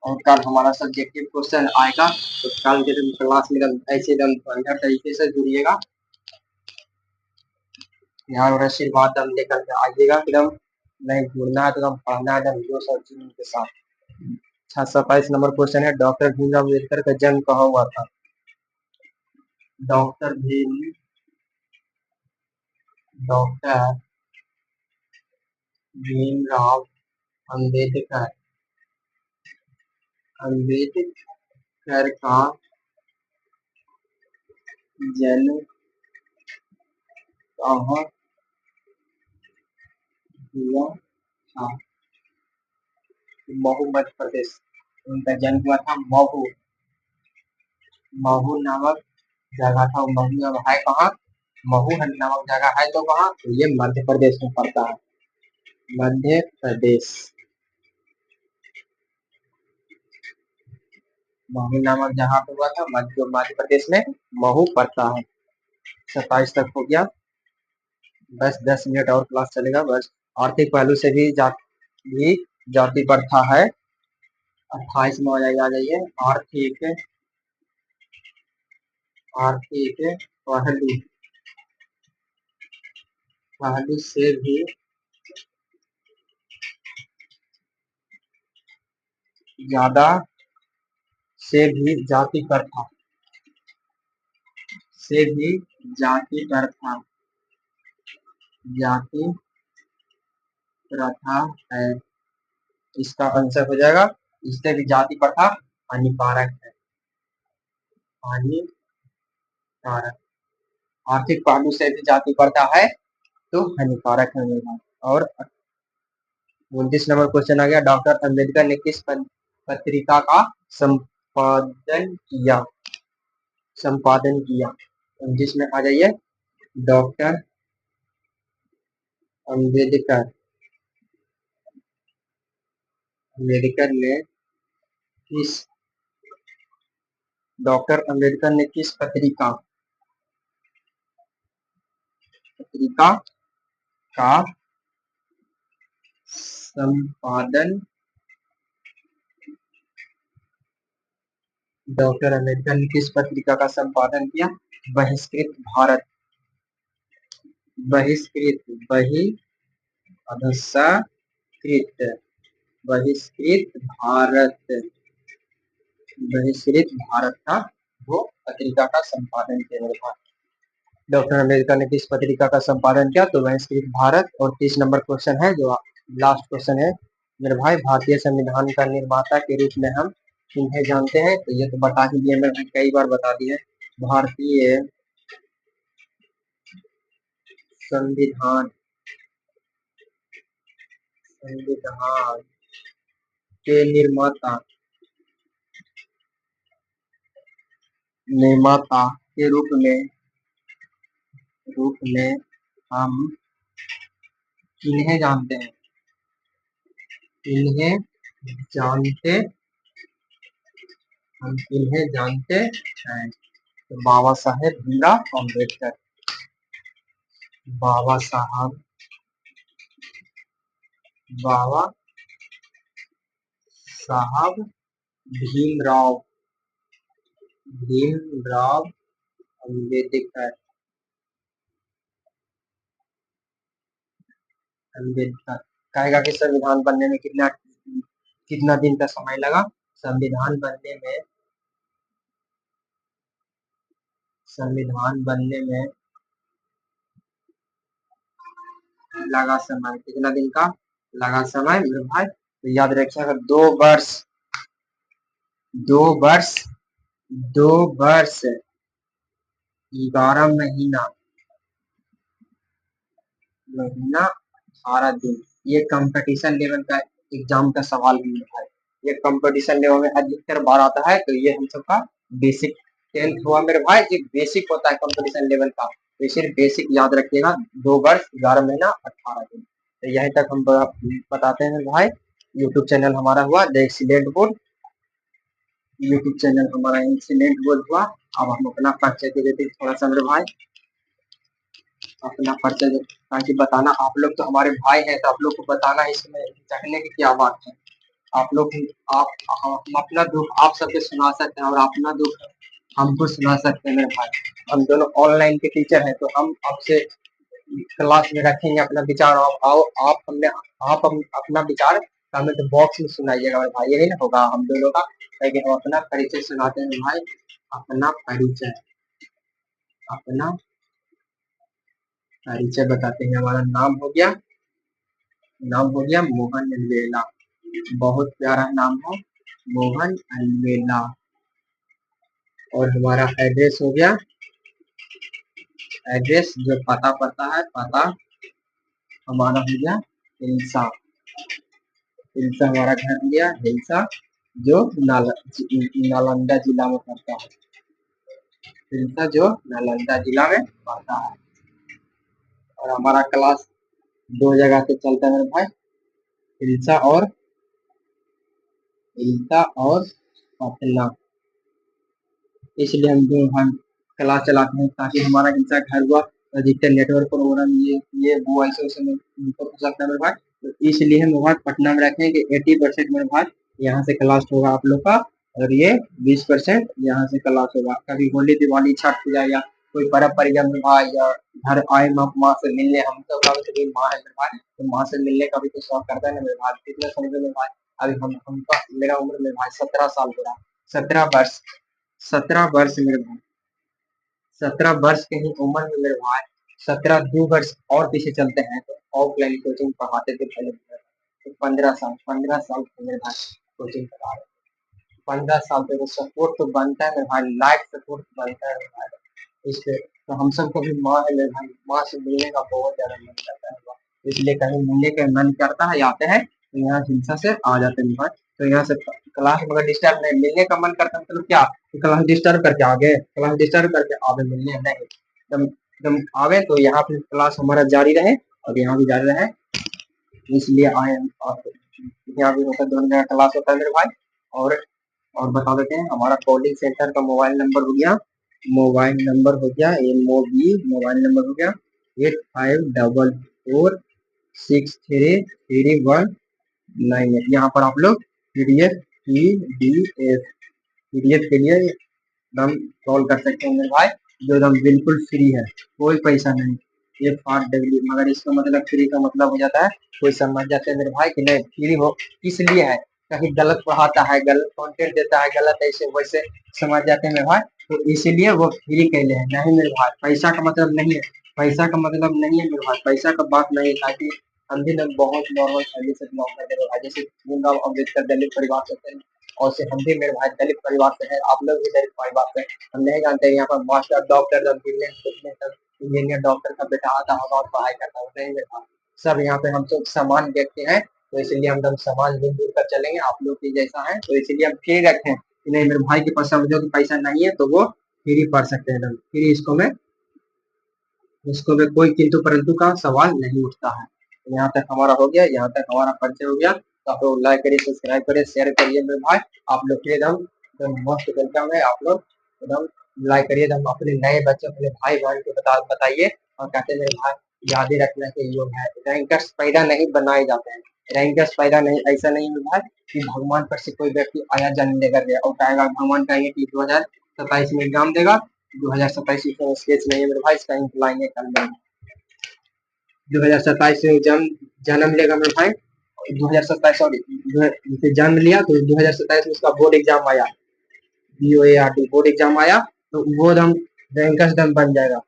A: और कल हमारा सब्जेक्टिव क्वेश्चन आएगा, तो कल के दिन क्लास में एकदम ऐसे एकदम बढ़िया तरीके से जुड़िएगा, ध्यान और आशीर्वाद दम लेकर के आइएगा एकदम। नहीं जुड़ना है तो एकदम पढ़ना है एकदम जोश और जुनून के साथ। अच्छा 27 नंबर क्वेश्चन है, डॉक्टर भीमराव अम्बेडकर का जन्म कहाँ हुआ था? डॉक्टर डॉक्टर भीमराव अम्बेडकर अम्बेडकर का जन्म कहाँ हुआ था? महू मध्य प्रदेश, उनका जन्म हुआ था महू। महू नामक जगह था, महू नामक है कहाँ? महू नामक जगह है तो कहाँ? तो ये मध्य प्रदेश में पड़ता है, मध्य प्रदेश। महू नामक जगह पे हुआ था, मध्य प्रदेश में महू पड़ता है। 27 तक हो गया, बस 10 मिनट और क्लास चलेगा बस। आर्थिक पहलू से भी जाति प्रथा है। 28 में आ जाइए। आर्थिक आर्थिक पहलू पहलू ज्यादा से भी जाति प्रथा से भी जाति प्रथा जाति प्रथा है, इसका आंसर हो जाएगा। इससे भी जाति प्रथा हानिकारक है, हानिकारक। आर्थिक पहलू से भी जाति प्रथा है तो हानिकारक है मेरा। और 29 नंबर क्वेश्चन आ गया, डॉक्टर अंबेडकर ने किस पत्रिका का संपादन किया? संपादन किया 29 में आ जाइए। डॉक्टर अम्बेडकर अम्बेडकर ने किस डॉक्टर अम्बेडकर ने किस पत्रिका का संपादन डॉक्टर अम्बेडकर ने किस पत्रिका का संपादन किया? बहिष्कृत भारत, बहिष्कृत बहि अधस्साकृत बहिष्कृत भारत, बहिष्कृत भारत का वो पत्रिका का संपादन किया। डॉक्टर अम्बेडकर ने किस पत्रिका का संपादन किया? तो बहिष्कृत भारत। और 30 नंबर क्वेश्चन है जो लास्ट क्वेश्चन है मेरे भाई, भारतीय संविधान का निर्माता के रूप में हम किन्हें जानते हैं? तो ये तो बता ही दिए मैंने, कई बार बता दिए। भारतीय संविधान संविधान के निर्माता के रूप में हम किन्हें जानते हैं? इन्हें जानते हम इन्हें जानते हैं। तो बाबा साहेब भीमराव अम्बेडकर, बाबा साहब बाबा साहब भीमराव भीमराव अम्बेडकर अम्बेडकर। कहेगा कि संविधान बनने में कितना कितना दिन का समय लगा? संविधान बनने में संविधान बनने में लगा समय कितना दिन का लगा समय मेरे भाई? तो याद रखिएगा 2 वर्ष, 2 वर्ष, 2 वर्ष 11 महीना, महीना 18 दिन। ये कंपटीशन लेवल का एग्जाम का सवाल भी है। ये कंपटीशन लेवल में अधिकतर बार आता है। तो ये हम सबका बेसिक 10th हुआ मेरे भाई, ये बेसिक होता है कंपटीशन लेवल का। तो सिर्फ बेसिक याद रखिएगा, 2 वर्ष 11 महीना 18 दिन। तो यहीं तक हम बताते हैं मेरे भाई। यूट्यूब चैनल हमारा हुआ the excellent board, YouTube channel हमारा एक्सीलेंट बोर्ड हुआ। अब हम अपना परिचय दे देते थोड़ा सा मेरे भाई, अपना परिचय ताकि बताना। आप लोग तो हमारे भाई हैं, तो आप लोग को बताना इसमें चखने की क्या बात है। आप लोग आप हम अपना दुख आप सबके सुना सकते हैं और अपना दुख हमको सुना सकते हैं मेरे भाई। हम दोनों ऑनलाइन के टीचर हैं, तो हम आपसे क्लास में रखेंगे अपना विचार। आओ आप हमने आप अपना विचार कमेंट बॉक्स में सुनाइएगा मेरे भाई। यही ना होगा हम दोनों का, ताकि हम अपना परिचय सुनाते हैं भाई। अपना परिचय, अपना परिचय बताते हैं। हमारा नाम हो गया मोहन अलवेला। बहुत प्यारा नाम है, मोहन अलवेला। और हमारा एड्रेस हो गया, एड्रेस जो पता है, पता हमारा हो गया हिलसा। हिलसा हमारा घर हो गया, हिलसा जो नालंदा जिला में पड़ता है। हिलसा जो नालंदा जिला में पड़ता है। और हमारा क्लास 2 जगह से चलता है मेरे भाई, हिलसा और पटना। इसलिए हम क्लास चलाते हैं, ताकि हमारा हिलसा घर हुआ अधिकतर नेटवर्क प्रोग्राम ये वो ऐसे ऐसे में हो सकता है मेरे भाई। तो इसलिए हम वहाँ पटना में रखें कि 80% मेरे भाई यहाँ से क्लास होगा आप लोग का, और ये 20% यहाँ से क्लास होगा। कभी होली दिवाली छठ पूजा या कोई पर्व पड़ गया मेरे भाई, या घर आए माँ से मिलने, हम तो कभी माँ है मेरे भाई, तो माँ से मिलने का भी तो शौक करता है ना मेरे भाई। कितने समय मेरे भाई, अभी हमका मेरा उम्र मेरे भाई 17 साल हो रहा है, 17 वर्ष, 17 वर्ष मेरे भाई, 17 वर्ष की ही उम्र में मेरे भाई, 2 वर्ष और पीछे चलते हैं तो ऑफलाइन कोचिंग पढ़ाते थे पहले। तो 15 साल से मेरे भाई कोचिंग पढ़ा रहे। 15 साल पे वो सपोर्ट तो बनता है मेरे भाई, लाइफ सपोर्ट बनता है मेरे भाई। इसलिए तो हम सबको भी माँ है मेरे भाई, माँ से मिलने का बहुत ज्यादा मन करता है। इसलिए कहीं मिलने का मन करता है, आते हैं तो यहाँ हिंसा से आ जाते हैं भाई। तो यहाँ से क्लास में अगर डिस्टर्ब नहीं, मिलने का मन करता है मतलब क्या, क्लास डिस्टर्ब करके आगे, क्लास डिस्टर्ब करके आगे मिलने नहीं, एकदम एकदम आवे तो यहाँ पे क्लास हमारा जारी रहे और यहाँ भी जारी रहे। इसलिए आए हम। और यहाँ भी होता है, दोनों जगह क्लास होता है मेरे भाई। और बता देते हैं हमारा कॉलिंग सेंटर का मोबाइल नंबर हो गया, MOB मोबाइल नंबर हो गया 8544633198। यहाँ पर आप लोग पीडीएफ के लिए एकदम कॉल कर सकते हैं मेरे भाई, जो एकदम बिल्कुल फ्री है, कोई पैसा नहीं। ये FRW, मगर इसका मतलब फ्री का मतलब हो जाता है, कोई समझ जाते हैं मेरे भाई कि नहीं फ्री हो इसलिए है, कहीं गलत पढ़ाता है, गलत कंटेंट देता है, गलत ऐसे वैसे समझ जाते हैं मेरे भाई। तो इसीलिए वो फ्री के लिए है, नहीं मेरे भाई पैसा का मतलब नहीं है, पैसा का मतलब नहीं है मेरे भाई, पैसा का बात नहीं है। ताकि हम भी लोग बहुत नॉर्मल फैमिली से बिलोंग करते हैं भाई, जैसे भीमराव अम्बेडकर दलित परिवार से थे, और से हम भी मेरे भाई दलित परिवार से है, आप लोग भी दलित परिवार से। हम नहीं जानते यहाँ पर मास्टर डॉक्टर इंजीनियर डॉक्टर का बेटा आता होगा और पढ़ाई करता होगा, नहीं मेरे भाई। सब यहाँ पे हम सब समान व्यक्ति हैं, तो इसलिए हम लोग समान मिलजुल कर चलेंगे, आप लोग की जैसा है। तो इसलिए हम फ्री रखें कि नहीं मेरे भाई के पास समझो कि पैसा नहीं है तो वो फ्री पढ़ सकते हैं, फ्री इसको में कोई किंतु परंतु का सवाल नहीं उठता है। तो यहाँ तक हमारा हो गया, यहाँ तक हमारा परिचय हो गया। तो आप लोग लाइक करिए, सब्सक्राइब करिए, शेयर करिए मेरे भाई। आप लोग के एकदम एकदम मस्त वेलकम है, आप लोग एकदम लाइक करिए। तो हम अपने नए बच्चे, अपने भाई बहन को बताइए और कहते हैं मेरे भाई याद ही रखना के योग है, रैंकर्स पैदा नहीं बनाए जाते हैं, रैंकर्स पैदा नहीं, ऐसा नहीं है भाई कि भगवान पर से कोई व्यक्ति आया जन्म लेकर गया और कहेगा भगवान कहेंगे कि 2027 में एग्जाम देगा, 2027 में स्केच नहीं है मेरे भाई, इसका लाइने कर लेंगे। 2027 में जन्म लेगा मेरे भाई, 2027 सॉरी जन्म लिया तो 2027 में उसका बोर्ड एग्जाम आया, BOARD बोर्ड एग्जाम आया, तो वो दम रैंकर्स दम बन जाएगा,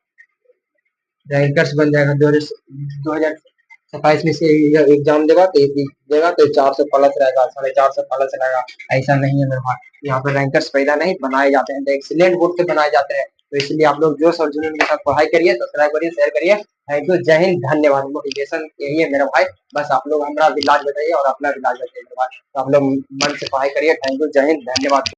A: रैंकर्स बन जाएगा। 2027 में से एग्जाम देगा तो देगा तो 400 प्लस रहेगा, 450 प्लस रहेगा, ऐसा नहीं है मेरे भाई। यहाँ पे रैंकर्स पैदा नहीं बनाए जाते हैं, एक्सीलेंट बोर्ड से बनाए जाते हैं। तो इसलिए आप लोग जोश और जुनून के साथ पढ़ाई करिए, सब्सक्राइब करिए, शेयर करिए। थैंक यू, जय हिंद, धन्यवाद। मोटिवेशन यही है मेरा भाई, बस आप लोग हमारा इलाज बताइए और अपना इलाज बताइए मेरे भाई, तो आप लोग मन से पढ़ाई करिए। थैंक यू, जय हिंद, धन्यवाद।